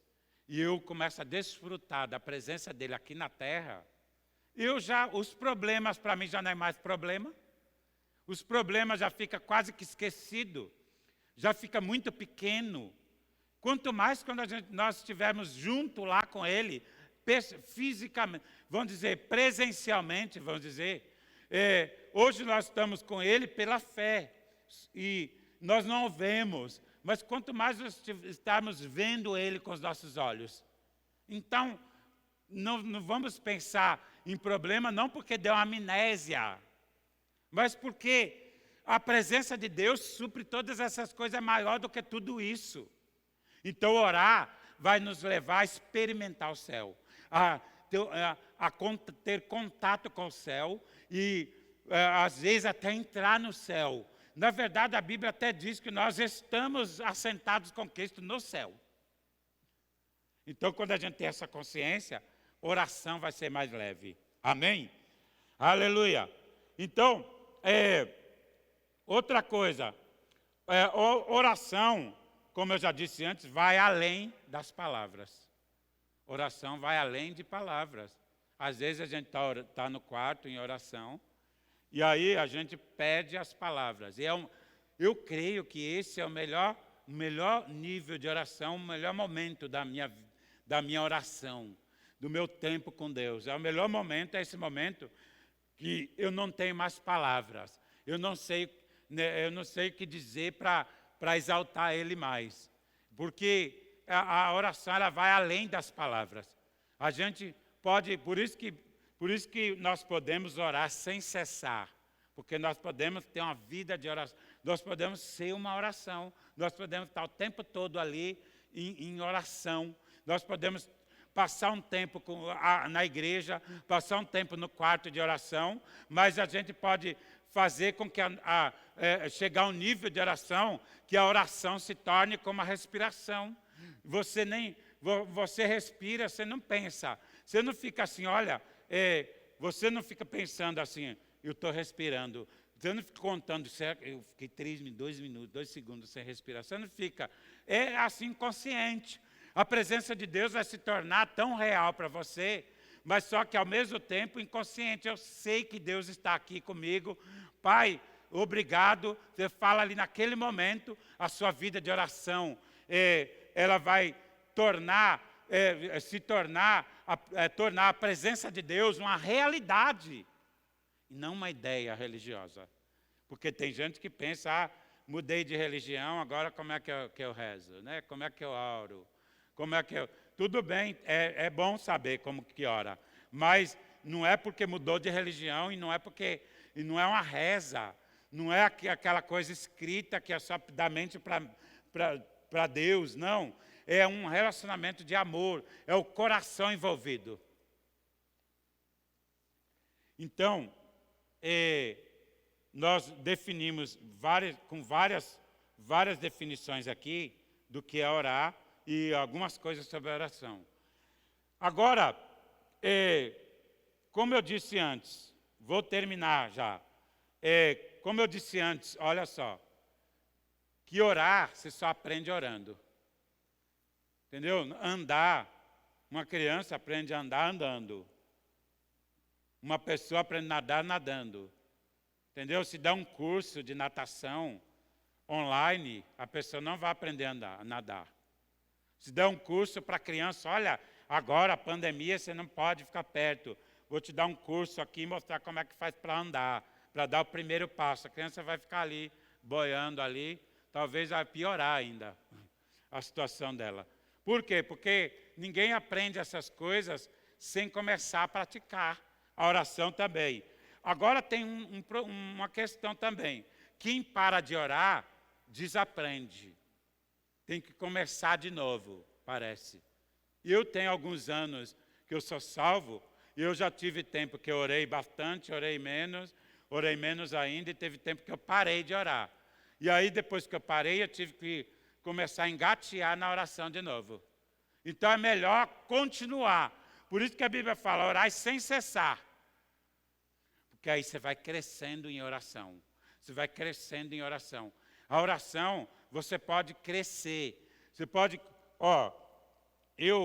e eu começo a desfrutar da presença dele aqui na terra, os problemas para mim já não é mais problema. Os problemas já ficam quase que esquecidos, já fica muito pequeno. Quanto mais quando nós estivermos junto lá com ele, fisicamente, vamos dizer, presencialmente, vamos dizer. Hoje nós estamos com ele pela fé, e nós não o vemos, mas quanto mais nós estarmos vendo ele com os nossos olhos. Então, não vamos pensar em problema, não porque deu amnésia, mas porque a presença de Deus supre todas essas coisas, é maior do que tudo isso. Então, orar vai nos levar a experimentar o céu, a ter contato com o céu e, às vezes, até entrar no céu. Na verdade, a Bíblia até diz que nós estamos assentados com Cristo no céu. Então, quando a gente tem essa consciência, oração vai ser mais leve. Amém? Aleluia. Então, outra coisa, oração, como eu já disse antes, vai além das palavras. Oração vai além de palavras. Às vezes a gente está no quarto em oração, e aí a gente pede as palavras. E eu creio que esse é o melhor nível de oração, o melhor momento da minha oração, do meu tempo com Deus. O melhor momento é esse momento que eu não tenho mais palavras. Eu não sei o que dizer para exaltar Ele mais. Porque a oração ela vai além das palavras. A gente pode, por isso que nós podemos orar sem cessar. Porque nós podemos ter uma vida de oração. Nós podemos ser uma oração. Nós podemos estar o tempo todo ali em oração. Nós podemos passar um tempo na igreja, passar um tempo no quarto de oração, mas a gente pode fazer com que chegar a um nível de oração que a oração se torne como a respiração. Você respira, você não pensa. Você não fica assim, olha, você não fica pensando assim, eu estou respirando. Você não fica contando, eu fiquei 2 minutos, 2 segundos sem respirar. Você não fica, é assim consciente. A presença de Deus vai se tornar tão real para você, mas só que ao mesmo tempo inconsciente. Eu sei que Deus está aqui comigo. Pai, obrigado. Você fala ali naquele momento, a sua vida de oração, ela vai tornar a presença de Deus uma realidade, e não uma ideia religiosa. Porque tem gente que pensa, mudei de religião, agora como é que eu rezo? Né? Como é que eu oro? Como é que tudo bem, é bom saber como que ora, mas não é porque mudou de religião e não é uma reza, não é aquela coisa escrita que é só da mente para Deus, não. É um relacionamento de amor, é o coração envolvido. Então, nós definimos várias definições aqui do que é orar, e algumas coisas sobre a oração. Agora, como eu disse antes, vou terminar já. Como eu disse antes, olha só, que orar você só aprende orando. Entendeu? Andar, uma criança aprende a andar andando. Uma pessoa aprende a nadar nadando. Entendeu? Se dá um curso de natação online, a pessoa não vai aprender a nadar. Se der um curso para criança, olha, agora a pandemia você não pode ficar perto. Vou te dar um curso aqui e mostrar como é que faz para andar, para dar o primeiro passo. A criança vai ficar ali, boiando ali, talvez vai piorar ainda a situação dela. Por quê? Porque ninguém aprende essas coisas sem começar a praticar. A oração também. Agora tem uma questão também. Quem para de orar, desaprende. Tem que começar de novo, parece. Eu tenho alguns anos que eu sou salvo, e eu já tive tempo que eu orei bastante, orei menos ainda, e teve tempo que eu parei de orar. E aí, depois que eu parei, eu tive que começar a engatear na oração de novo. Então, é melhor continuar. Por isso que a Bíblia fala, orai sem cessar. Porque aí você vai crescendo em oração. Você vai crescendo em oração. A oração você pode crescer. Você pode, eu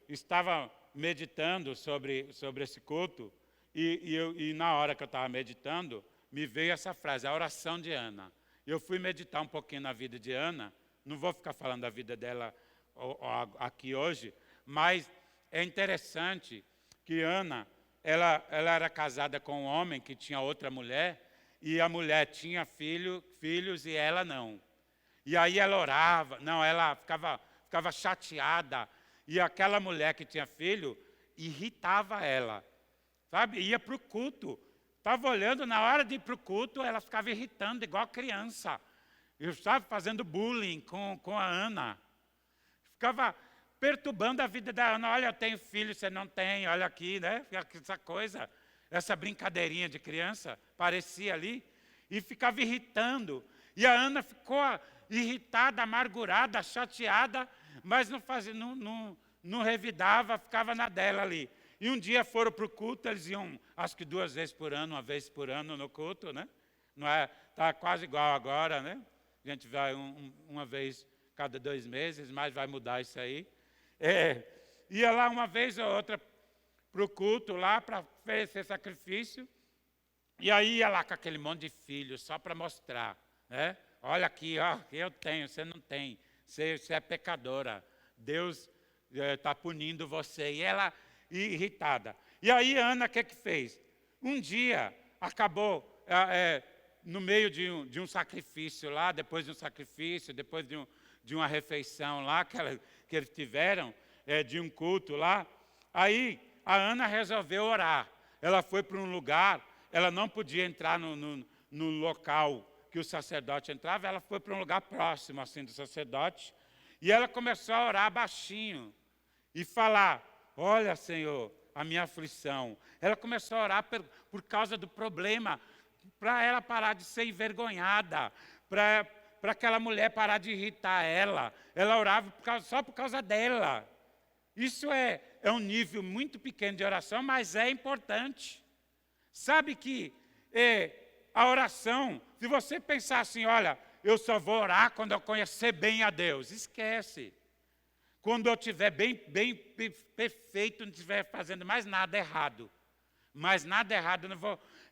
estava meditando sobre esse culto, e na hora que eu estava meditando, me veio essa frase, a oração de Ana. Eu fui meditar um pouquinho na vida de Ana, não vou ficar falando da vida dela aqui hoje, mas é interessante que Ana, ela era casada com um homem que tinha outra mulher, e a mulher tinha filhos e ela não. E aí ela orava, ela ficava chateada, e aquela mulher que tinha filho irritava ela, sabe? Ia para o culto, estava olhando, na hora de ir para o culto, ela ficava irritando, igual criança. Eu estava fazendo bullying com a Ana. Ficava perturbando a vida da Ana. Olha, eu tenho filho, você não tem, olha aqui, né? Essa coisa, essa brincadeirinha de criança, parecia ali, e ficava irritando. E a Ana ficou irritada, amargurada, chateada, mas não revidava, ficava na dela ali. E um dia foram para o culto, eles iam, acho que 2 vezes por ano, 1 vez por ano no culto, né? Não é, está quase igual agora, né? A gente vai uma vez cada 2 meses, mas vai mudar isso aí. Ia lá uma vez ou outra para o culto, lá para oferecer sacrifício, e aí ia lá com aquele monte de filhos, só para mostrar, né? Olha aqui, eu tenho, você não tem, você é pecadora, Deus está punindo você. E ela irritada. E aí Ana, o que fez? Um dia, acabou, no meio de um sacrifício lá, depois de um sacrifício, depois de uma refeição lá, que eles tiveram, de um culto lá, aí a Ana resolveu orar. Ela foi para um lugar, ela não podia entrar no local que o sacerdote entrava, ela foi para um lugar próximo assim do sacerdote, e ela começou a orar baixinho e falar: olha, Senhor, a minha aflição. Ela começou a orar por causa do problema, para ela parar de ser envergonhada, para aquela mulher parar de irritar ela. Ela orava só por causa dela. Isso é um nível muito pequeno de oração, mas é importante. Sabe que a oração, se você pensar assim, olha, eu só vou orar quando eu conhecer bem a Deus, esquece. Quando eu estiver bem perfeito, não estiver fazendo mais nada errado. Mais nada errado,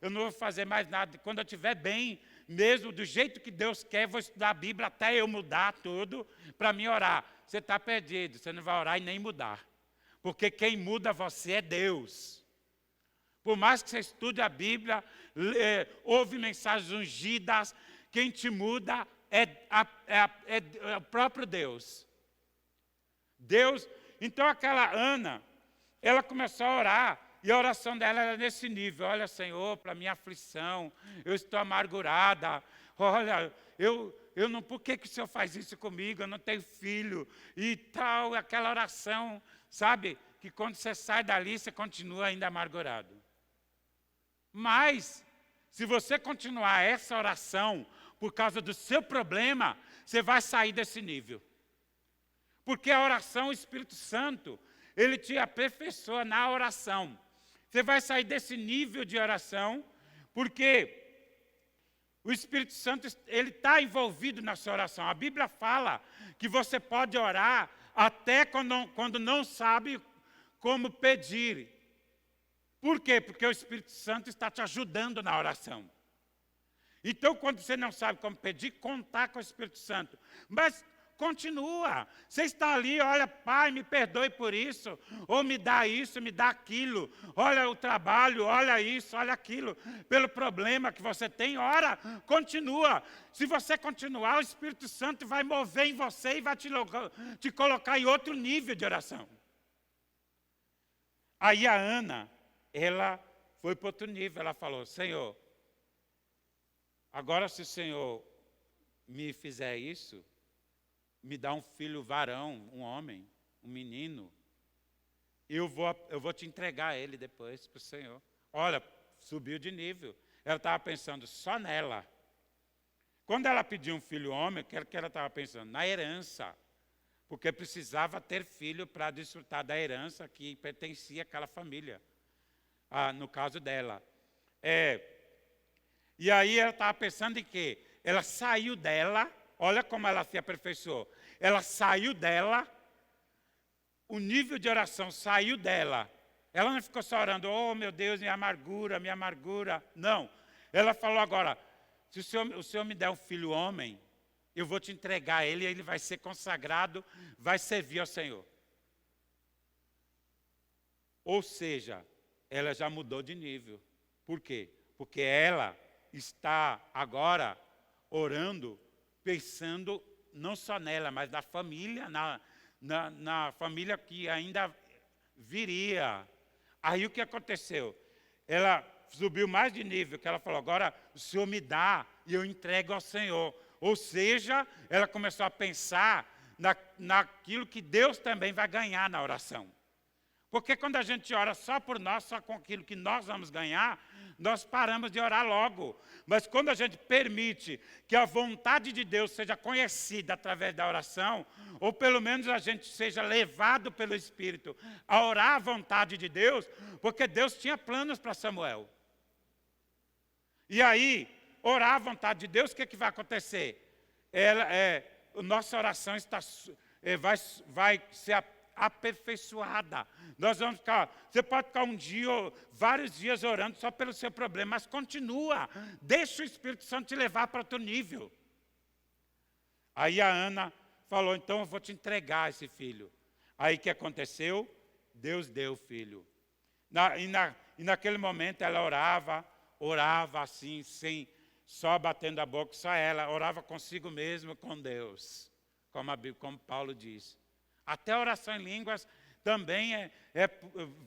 eu não vou fazer mais nada. Quando eu estiver bem, mesmo do jeito que Deus quer, vou estudar a Bíblia até eu mudar tudo para mim orar. Você está perdido, você não vai orar e nem mudar. Porque quem muda você é Deus. Por mais que você estude a Bíblia, ouve mensagens ungidas, quem te muda é o próprio Deus. Deus, então aquela Ana, ela começou a orar, e a oração dela era nesse nível: olha, Senhor, para minha aflição, eu estou amargurada, olha, eu não, por que o Senhor faz isso comigo? Eu não tenho filho, e tal, aquela oração, sabe, que quando você sai dali, você continua ainda amargurado. Mas, se você continuar essa oração, por causa do seu problema, você vai sair desse nível. Porque a oração, o Espírito Santo, ele te aperfeiçoa na oração. Você vai sair desse nível de oração, porque o Espírito Santo, ele está envolvido na sua oração. A Bíblia fala que você pode orar até quando não sabe como pedir. Por quê? Porque o Espírito Santo está te ajudando na oração. Então, quando você não sabe como pedir, contar com o Espírito Santo. Mas continua. Você está ali, olha, Pai, me perdoe por isso, ou me dá isso, me dá aquilo. Olha o trabalho, olha isso, olha aquilo. Pelo problema que você tem, ora, continua. Se você continuar, o Espírito Santo vai mover em você e vai te colocar em outro nível de oração. Aí a Ana, ela foi para outro nível, ela falou: Senhor, agora se o Senhor me fizer isso, me dá um filho varão, um homem, um menino, eu vou te entregar ele depois para o Senhor. Olha, subiu de nível. Ela estava pensando só nela. Quando ela pediu um filho homem, o que ela estava pensando? Na herança. Porque precisava ter filho para desfrutar da herança que pertencia àquela família. No caso dela. E aí ela estava pensando em quê? Ela saiu dela olha como ela se aperfeiçoou. Ela saiu dela, o nível de oração saiu dela. Ela não ficou só orando, oh meu Deus, minha amargura, minha amargura. Não. Ela falou agora, se o Senhor me der um filho homem, eu vou te entregar ele, e ele vai ser consagrado, vai servir ao Senhor. Ou seja, ela já mudou de nível. Por quê? Porque ela está agora orando, pensando não só nela, mas na família, na família que ainda viria. Aí o que aconteceu? Ela subiu mais de nível, que ela falou, agora o Senhor me dá e eu entrego ao Senhor. Ou seja, ela começou a pensar naquilo que Deus também vai ganhar na oração. Porque quando a gente ora só por nós, só com aquilo que nós vamos ganhar, nós paramos de orar logo. Mas quando a gente permite que a vontade de Deus seja conhecida através da oração, ou pelo menos a gente seja levado pelo Espírito a orar a vontade de Deus, porque Deus tinha planos para Samuel. E aí, orar a vontade de Deus, o que vai acontecer? Nossa oração vai ser aperfeiçoada. Nós vamos ficar, você pode ficar um dia, vários dias orando só pelo seu problema, mas continua. Deixa o Espírito Santo te levar para outro nível. Aí a Ana falou, então eu vou te entregar esse filho. Aí o que aconteceu? Deus deu o filho. E naquele momento ela orava assim, sem só batendo a boca, só ela, orava consigo mesma, com Deus. Como Paulo diz. Até a oração em línguas também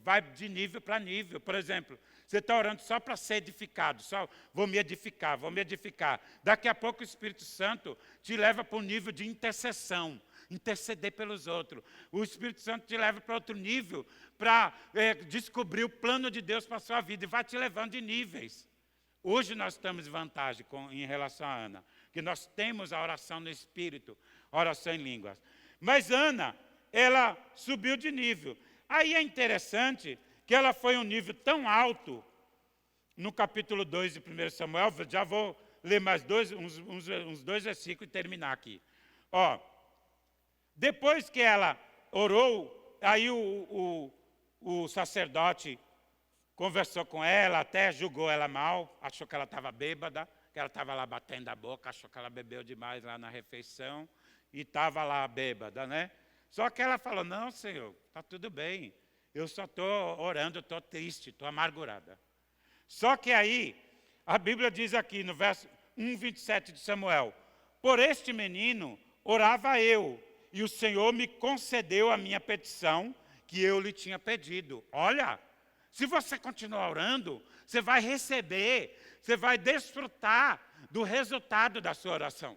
vai de nível para nível. Por exemplo, você está orando só para ser edificado, só vou me edificar. Daqui a pouco o Espírito Santo te leva para um nível de intercessão, interceder pelos outros. O Espírito Santo te leva para outro nível, para descobrir o plano de Deus para a sua vida, e vai te levando de níveis. Hoje nós estamos em vantagem em relação a Ana, que nós temos a oração no Espírito, a oração em línguas. Mas Ana, ela subiu de nível. Aí é interessante que ela foi um nível tão alto, no capítulo 2 de 1 Samuel, já vou ler mais uns dois versículos e terminar aqui. Depois que ela orou, aí o sacerdote conversou com ela, até julgou ela mal, achou que ela estava bêbada, que ela estava lá batendo a boca, achou que ela bebeu demais lá na refeição, e estava lá bêbada, né? Só que ela falou, não, Senhor, está tudo bem. Eu só estou orando, estou triste, estou amargurada. Só que aí, a Bíblia diz aqui, no verso 1:27 de Samuel, por este menino orava eu, e o Senhor me concedeu a minha petição, que eu lhe tinha pedido. Olha, se você continuar orando, você vai receber, você vai desfrutar do resultado da sua oração.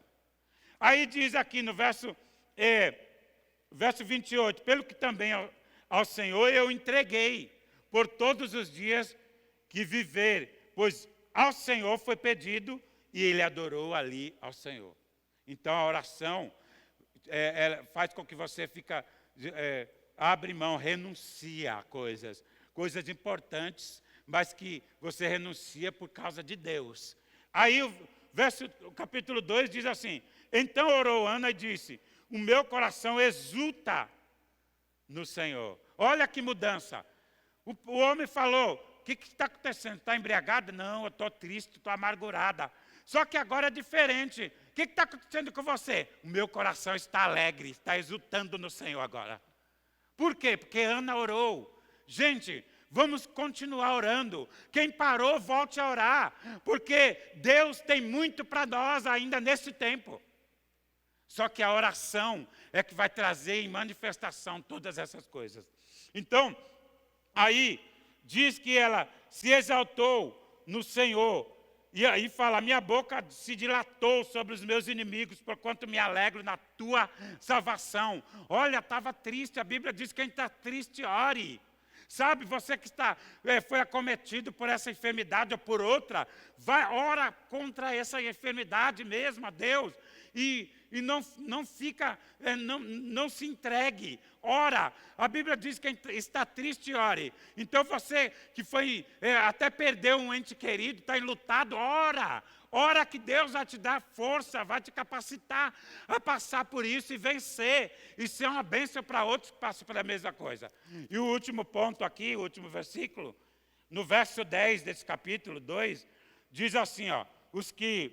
Aí diz aqui no verso 28, pelo que também ao Senhor eu entreguei por todos os dias que viver, pois ao Senhor foi pedido e ele adorou ali ao Senhor. Então a oração ela faz com que você abre mão, renuncia a coisas importantes, mas que você renuncia por causa de Deus. Aí o capítulo 2 diz assim, então orou Ana e disse, o meu coração exulta no Senhor. Olha que mudança. O homem falou, o que está acontecendo? Está embriagada? Não, eu estou triste, estou amargurada. Só que agora é diferente. O que está acontecendo com você? O meu coração está alegre, está exultando no Senhor agora. Por quê? Porque Ana orou. Gente, vamos continuar orando. Quem parou, volte a orar. Porque Deus tem muito para nós ainda nesse tempo. Só que a oração é que vai trazer em manifestação todas essas coisas. Então, aí diz que ela se exaltou no Senhor. E aí fala, minha boca se dilatou sobre os meus inimigos, porquanto me alegro na tua salvação. Olha, estava triste, a Bíblia diz que quem está triste, ore. Sabe, você que foi acometido por essa enfermidade ou por outra, ora contra essa enfermidade mesmo, a Deus. e não fica, não se entregue. Ora, a Bíblia diz que quem está triste, ore. Então você que até perdeu um ente querido, está enlutado, ora. Ora que Deus vai te dar força, vai te capacitar a passar por isso e vencer. E ser uma bênção para outros que passam pela mesma coisa. E o último ponto aqui, o último versículo, no verso 10 desse capítulo 2, diz assim, ó, os que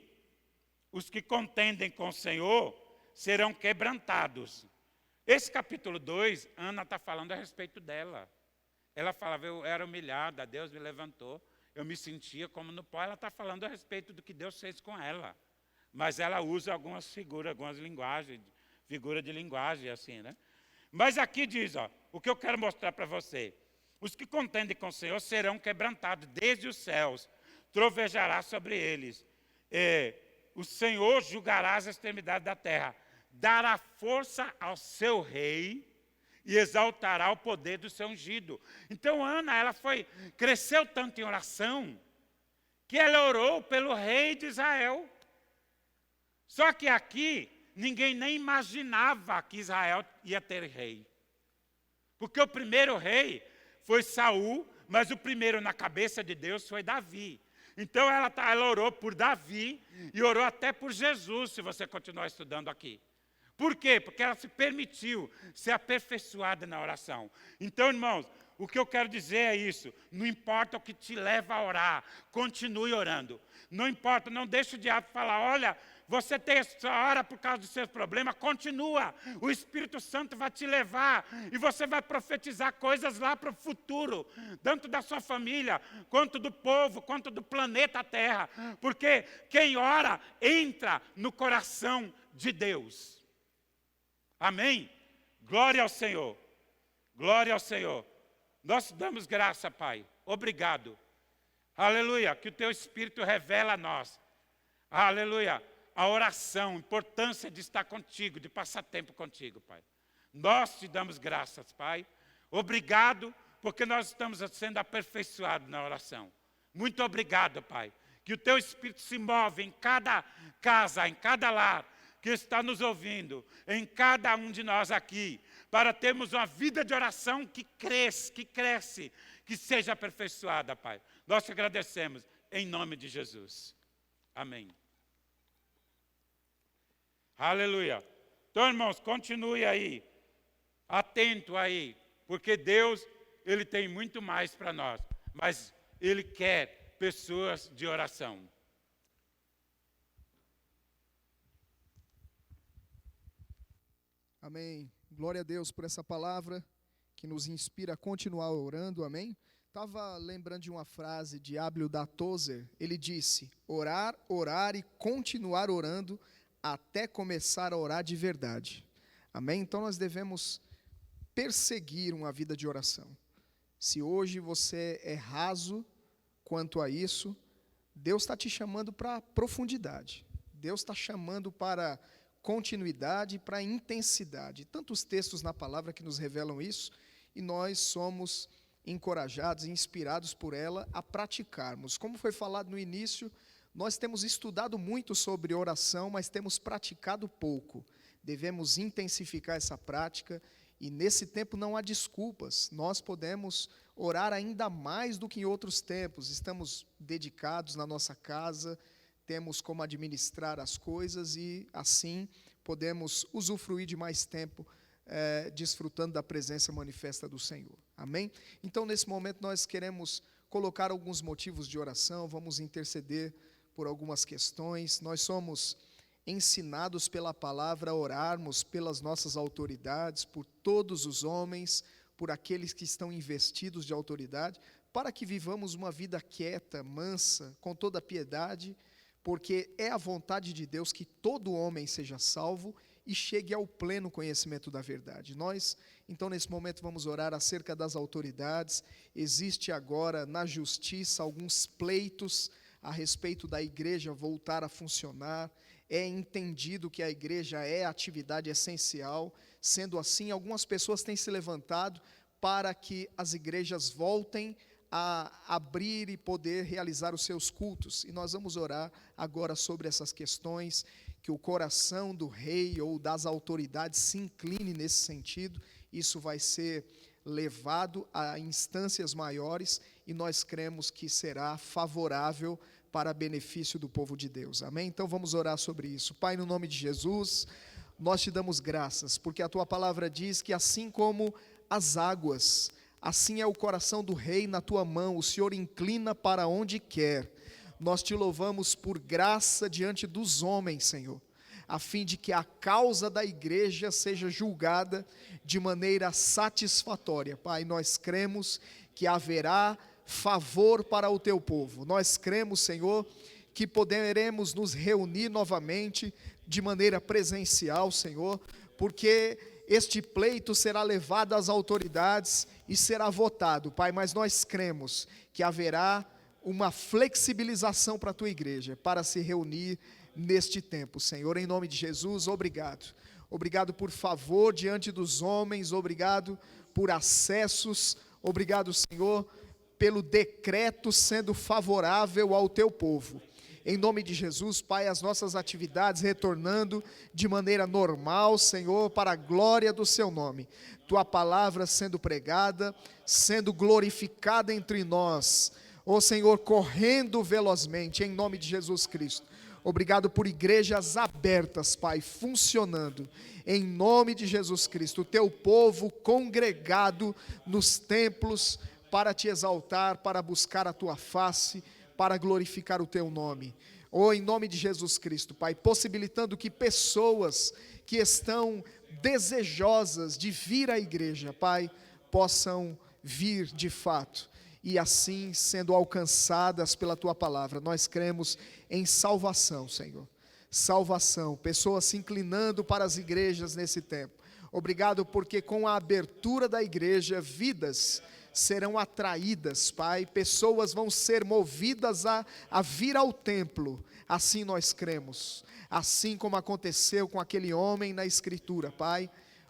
contendem com o Senhor serão quebrantados. Esse capítulo 2, Ana está falando a respeito dela. Ela falava, eu era humilhada, Deus me levantou. Eu me sentia como no pó. Ela está falando a respeito do que Deus fez com ela. Mas ela usa algumas figuras, algumas linguagens, figura de linguagem, assim, né? Mas aqui diz, ó, o que eu quero mostrar para você. Os que contendem com o Senhor serão quebrantados desde os céus. Trovejará sobre eles. O Senhor julgará as extremidades da terra. Dará força ao seu rei e exaltará o poder do seu ungido. Então Ana, cresceu tanto em oração, que ela orou pelo rei de Israel. Só que aqui, ninguém nem imaginava que Israel ia ter rei. Porque o primeiro rei foi Saul, mas o primeiro na cabeça de Deus foi Davi. Então ela orou por Davi e orou até por Jesus, se você continuar estudando aqui. Por quê? Porque ela se permitiu ser aperfeiçoada na oração. Então, irmãos, o que eu quero dizer é isso. Não importa o que te leva a orar, continue orando. Não importa, não deixe o diabo falar, olha, você tem essa hora por causa dos seus problemas, continua. O Espírito Santo vai te levar e você vai profetizar coisas lá para o futuro, tanto da sua família, quanto do povo, quanto do planeta Terra. Porque quem ora entra no coração de Deus. Amém? Glória ao Senhor. Glória ao Senhor. Nós te damos graça, Pai. Obrigado. Aleluia. Que o teu Espírito revela a nós. Aleluia. A oração, a importância de estar contigo, de passar tempo contigo, Pai. Nós te damos graças, Pai. Obrigado, porque nós estamos sendo aperfeiçoados na oração. Muito obrigado, Pai. Que o teu Espírito se move em cada casa, em cada lar, que está nos ouvindo, em cada um de nós aqui, para termos uma vida de oração que cresce, que seja aperfeiçoada, Pai. Nós te agradecemos, em nome de Jesus. Amém. Aleluia. Então, irmãos, continue aí, atento aí, porque Deus, Ele tem muito mais para nós, mas Ele quer pessoas de oração. Amém. Glória a Deus por essa palavra que nos inspira a continuar orando. Amém. Estava lembrando de uma frase de Abel da Tozer. Ele disse, orar, orar e continuar orando até começar a orar de verdade. Amém? Então nós devemos perseguir uma vida de oração. Se hoje você é raso quanto a isso, Deus está te chamando para profundidade. Deus está chamando para continuidade, para intensidade. Tantos textos na palavra que nos revelam isso, e nós somos encorajados e inspirados por ela a praticarmos. Como foi falado no início, nós temos estudado muito sobre oração, mas temos praticado pouco. Devemos intensificar essa prática, e nesse tempo não há desculpas. Nós podemos orar ainda mais do que em outros tempos. Estamos dedicados na nossa casa, temos como administrar as coisas e, assim, podemos usufruir de mais tempo, desfrutando da presença manifesta do Senhor. Amém? Então, nesse momento, nós queremos colocar alguns motivos de oração, vamos interceder por algumas questões. Nós somos ensinados pela palavra a orarmos pelas nossas autoridades, por todos os homens, por aqueles que estão investidos de autoridade, para que vivamos uma vida quieta, mansa, com toda a piedade, porque é a vontade de Deus que todo homem seja salvo e chegue ao pleno conhecimento da verdade. Nós, então, nesse momento, vamos orar acerca das autoridades. Existe agora, na justiça, alguns pleitos a respeito da igreja voltar a funcionar. É entendido que a igreja é atividade essencial. Sendo assim, algumas pessoas têm se levantado para que as igrejas voltem a abrir e poder realizar os seus cultos. E nós vamos orar agora sobre essas questões, que o coração do rei ou das autoridades se incline nesse sentido. Isso vai ser levado a instâncias maiores e nós cremos que será favorável para benefício do povo de Deus. Amém? Então vamos orar sobre isso. Pai, no nome de Jesus, nós te damos graças, porque a tua palavra diz que assim como as águas, assim é o coração do rei na tua mão, o Senhor inclina para onde quer. Nós te louvamos por graça diante dos homens, Senhor, a fim de que a causa da igreja seja julgada de maneira satisfatória. Pai, nós cremos que haverá favor para o teu povo. Nós cremos, Senhor, que poderemos nos reunir novamente de maneira presencial, Senhor, porque este pleito será levado às autoridades e será votado, Pai, mas nós cremos que haverá uma flexibilização para a tua igreja, para se reunir neste tempo, Senhor, em nome de Jesus, obrigado. Obrigado por favor diante dos homens, obrigado por acessos, obrigado, Senhor, pelo decreto sendo favorável ao teu povo. Em nome de Jesus, Pai, as nossas atividades retornando de maneira normal, Senhor, para a glória do seu nome. Tua palavra sendo pregada, sendo glorificada entre nós. Ó Senhor, correndo velozmente, em nome de Jesus Cristo. Obrigado por igrejas abertas, Pai, funcionando, em nome de Jesus Cristo. O teu povo congregado nos templos para te exaltar, para buscar a tua face, para glorificar o teu nome. Em nome de Jesus Cristo, Pai, possibilitando que pessoas que estão desejosas de vir à igreja, Pai, possam vir de fato. E assim, sendo alcançadas pela tua palavra, nós cremos em salvação, Senhor. Salvação, pessoas se inclinando para as igrejas nesse tempo. Obrigado porque com a abertura da igreja, vidas serão atraídas, Pai. Pessoas vão ser movidas a vir ao templo. Assim nós cremos. Assim como aconteceu com aquele homem na Escritura, Pai.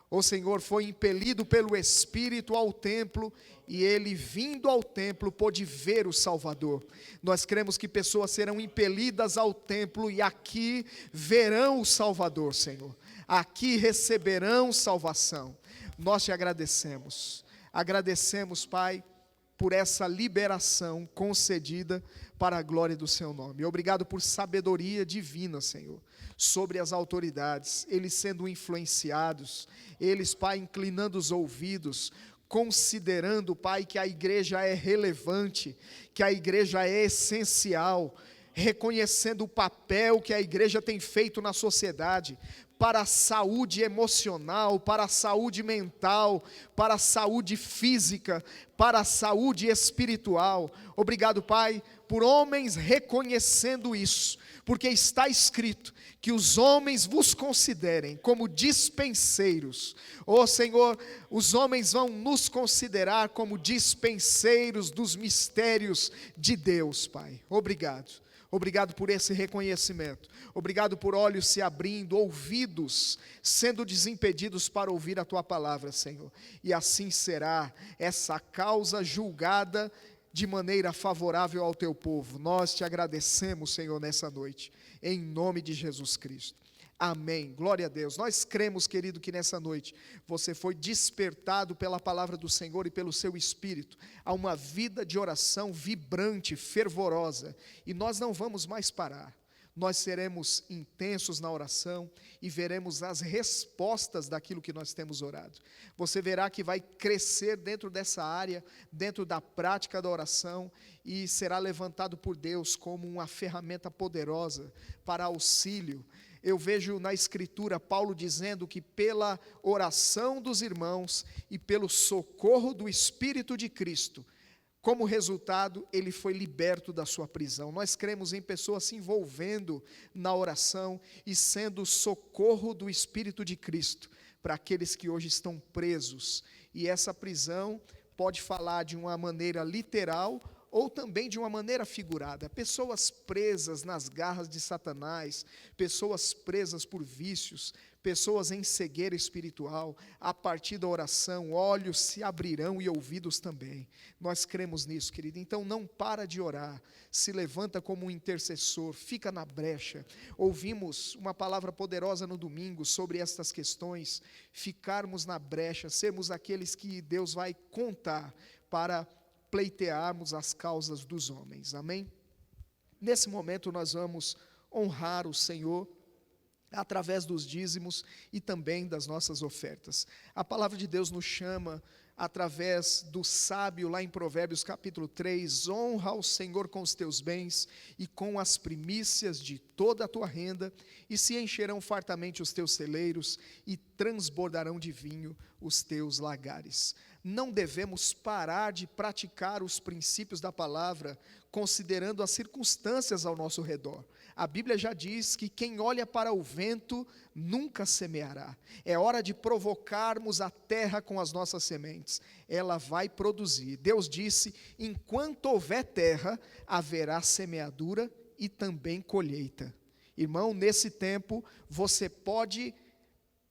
O Senhor foi impelido pelo Espírito ao templo e ele, vindo ao templo, pôde ver o Salvador. Nós cremos que pessoas serão impelidas ao templo e aqui verão o Salvador, Senhor. Aqui receberão salvação. Nós te agradecemos. Agradecemos, Pai, por essa liberação concedida para a glória do seu nome. Obrigado por sabedoria divina, Senhor, sobre as autoridades, eles sendo influenciados, eles, Pai, inclinando os ouvidos, considerando, Pai, que a igreja é relevante, que a igreja é essencial, reconhecendo o papel que a igreja tem feito na sociedade, para a saúde emocional, para a saúde mental, para a saúde física, para a saúde espiritual. Obrigado, Pai, por homens reconhecendo isso, porque está escrito que os homens vos considerem como dispenseiros. Senhor, os homens vão nos considerar como dispenseiros dos mistérios de Deus, Pai. Obrigado. Obrigado por esse reconhecimento. Obrigado por olhos se abrindo, ouvidos sendo desimpedidos para ouvir a tua palavra, Senhor. E assim será essa causa julgada de maneira favorável ao teu povo. Nós te agradecemos, Senhor, nessa noite, em nome de Jesus Cristo. Amém, glória a Deus. Nós cremos, querido, que nessa noite você foi despertado pela palavra do Senhor e pelo seu Espírito a uma vida de oração vibrante, fervorosa, e nós não vamos mais parar. Nós seremos intensos na oração e veremos as respostas daquilo que nós temos orado. Você verá que vai crescer dentro dessa área, dentro da prática da oração, e será levantado por Deus como uma ferramenta poderosa para auxílio. Eu vejo na Escritura Paulo dizendo que pela oração dos irmãos e pelo socorro do Espírito de Cristo, como resultado, ele foi liberto da sua prisão. Nós cremos em pessoas se envolvendo na oração e sendo socorro do Espírito de Cristo para aqueles que hoje estão presos. E essa prisão pode falar de uma maneira literal ou também de uma maneira figurada. Pessoas presas nas garras de Satanás, pessoas presas por vícios, pessoas em cegueira espiritual, a partir da oração, olhos se abrirão e ouvidos também. Nós cremos nisso, querido. Então não para de orar, se levanta como um intercessor, fica na brecha. Ouvimos uma palavra poderosa no domingo sobre estas questões, ficarmos na brecha, sermos aqueles que Deus vai contar para pleitearmos as causas dos homens, amém? Nesse momento nós vamos honrar o Senhor através dos dízimos e também das nossas ofertas. A palavra de Deus nos chama, através do sábio, lá em Provérbios capítulo 3, honra ao Senhor com os teus bens e com as primícias de toda a tua renda, e se encherão fartamente os teus celeiros, e transbordarão de vinho os teus lagares. Não devemos parar de praticar os princípios da palavra, considerando as circunstâncias ao nosso redor. A Bíblia já diz que quem olha para o vento nunca semeará. É hora de provocarmos a terra com as nossas sementes. Ela vai produzir. Deus disse: enquanto houver terra, haverá semeadura e também colheita. Irmão, nesse tempo, você pode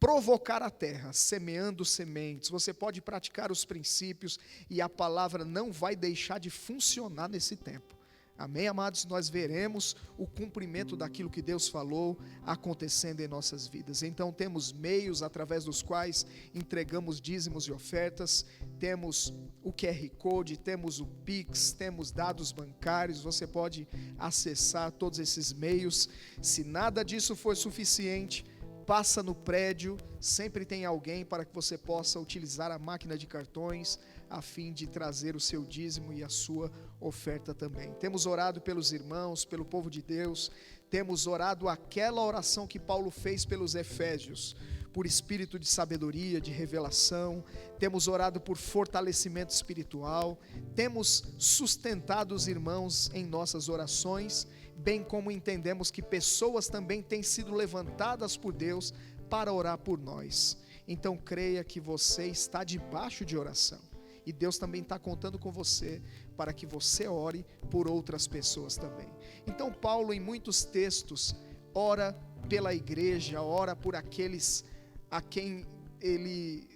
provocar a terra, semeando sementes. Você pode praticar os princípios e a palavra não vai deixar de funcionar nesse tempo. Amém, amados? Nós veremos o cumprimento daquilo que Deus falou acontecendo em nossas vidas. Então temos meios através dos quais entregamos dízimos e ofertas, temos o QR Code, temos o Pix, temos dados bancários, você pode acessar todos esses meios. Se nada disso for suficiente, passa no prédio, sempre tem alguém para que você possa utilizar a máquina de cartões, a fim de trazer o seu dízimo e a sua oferta também. Temos orado pelos irmãos, pelo povo de Deus, temos orado aquela oração que Paulo fez pelos Efésios, por espírito de sabedoria, de revelação, temos orado por fortalecimento espiritual, temos sustentado os irmãos em nossas orações, bem como entendemos que pessoas também têm sido levantadas por Deus para orar por nós. Então creia que você está debaixo de oração. E Deus também está contando com você para que você ore por outras pessoas também. Então Paulo, em muitos textos, ora pela igreja, ora por aqueles a quem ele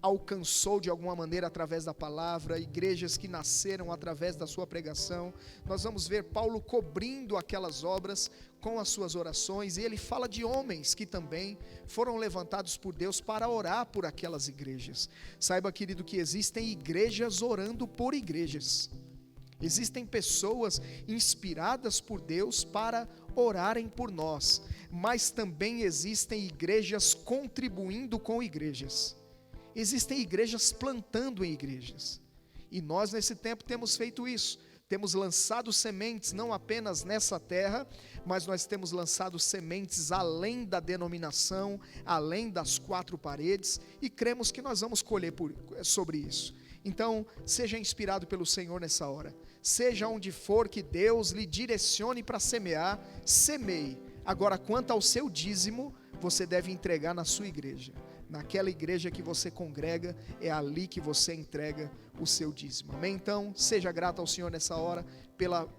alcançou de alguma maneira através da palavra, igrejas que nasceram através da sua pregação. Nós vamos ver Paulo cobrindo aquelas obras com as suas orações, e ele fala de homens que também foram levantados por Deus para orar por aquelas igrejas. Saiba, querido, que existem igrejas orando por igrejas. Existem pessoas inspiradas por Deus para orarem por nós, mas também existem igrejas contribuindo com igrejas. Existem igrejas plantando em igrejas, e nós nesse tempo temos feito isso, temos lançado sementes não apenas nessa terra, mas nós temos lançado sementes além da denominação, além das quatro paredes, e cremos que nós vamos colher sobre isso. Então, seja inspirado pelo Senhor nessa hora, seja onde for que Deus lhe direcione para semear, semeie. Agora, quanto ao seu dízimo, você deve entregar na sua igreja. Naquela igreja que você congrega, é ali que você entrega o seu dízimo. Amém? Então, seja grato ao Senhor nessa hora,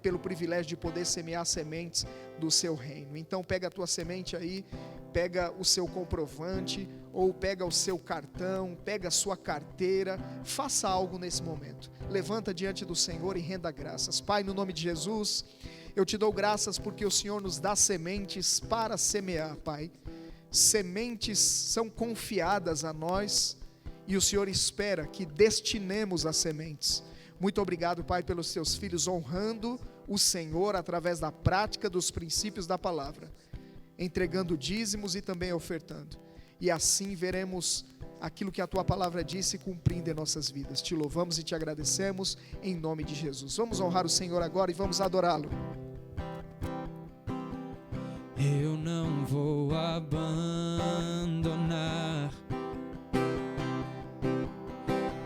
pelo privilégio de poder semear sementes do seu reino. Então, pega a tua semente aí, pega o seu comprovante, ou pega o seu cartão, pega a sua carteira, faça algo nesse momento. Levanta diante do Senhor e renda graças. Pai, no nome de Jesus, eu te dou graças porque o Senhor nos dá sementes para semear, Pai. Sementes são confiadas a nós e o Senhor espera que destinemos as sementes. Muito obrigado, Pai, pelos teus filhos honrando o Senhor através da prática dos princípios da palavra, entregando dízimos e também ofertando. E assim veremos aquilo que a tua palavra disse cumprindo em nossas vidas. Te louvamos e te agradecemos em nome de Jesus. Vamos honrar o Senhor agora e vamos adorá-lo. Eu não vou abandonar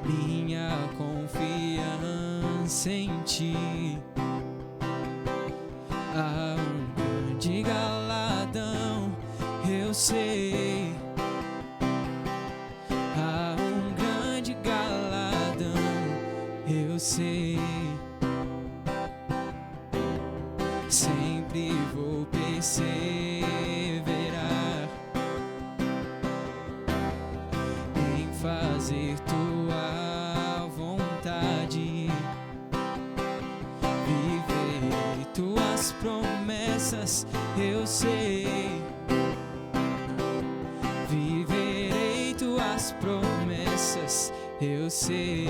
minha confiança em ti. Há um grande galardão, eu sei. Há um grande galardão, eu sei. Sempre vou perseverar tuas promessas, eu sei. Viverei tuas promessas, eu sei.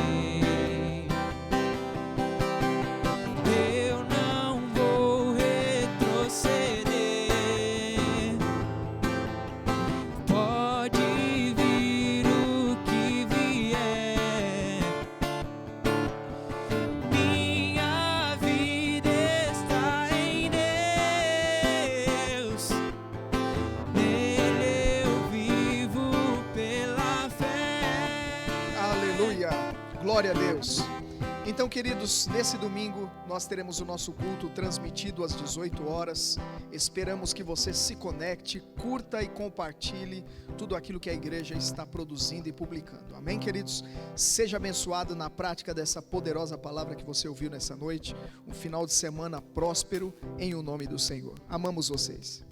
Eu não vou retroceder. Pode vir o que vier. Minha vida está em Deus. Nele eu vivo pela fé. Aleluia, glória a Deus. Então, queridos, nesse domingo nós teremos o nosso culto transmitido às 18 horas. Esperamos que você se conecte, curta e compartilhe tudo aquilo que a igreja está produzindo e publicando. Amém, queridos? Seja abençoado na prática dessa poderosa palavra que você ouviu nessa noite. Um final de semana próspero em o nome do Senhor. Amamos vocês.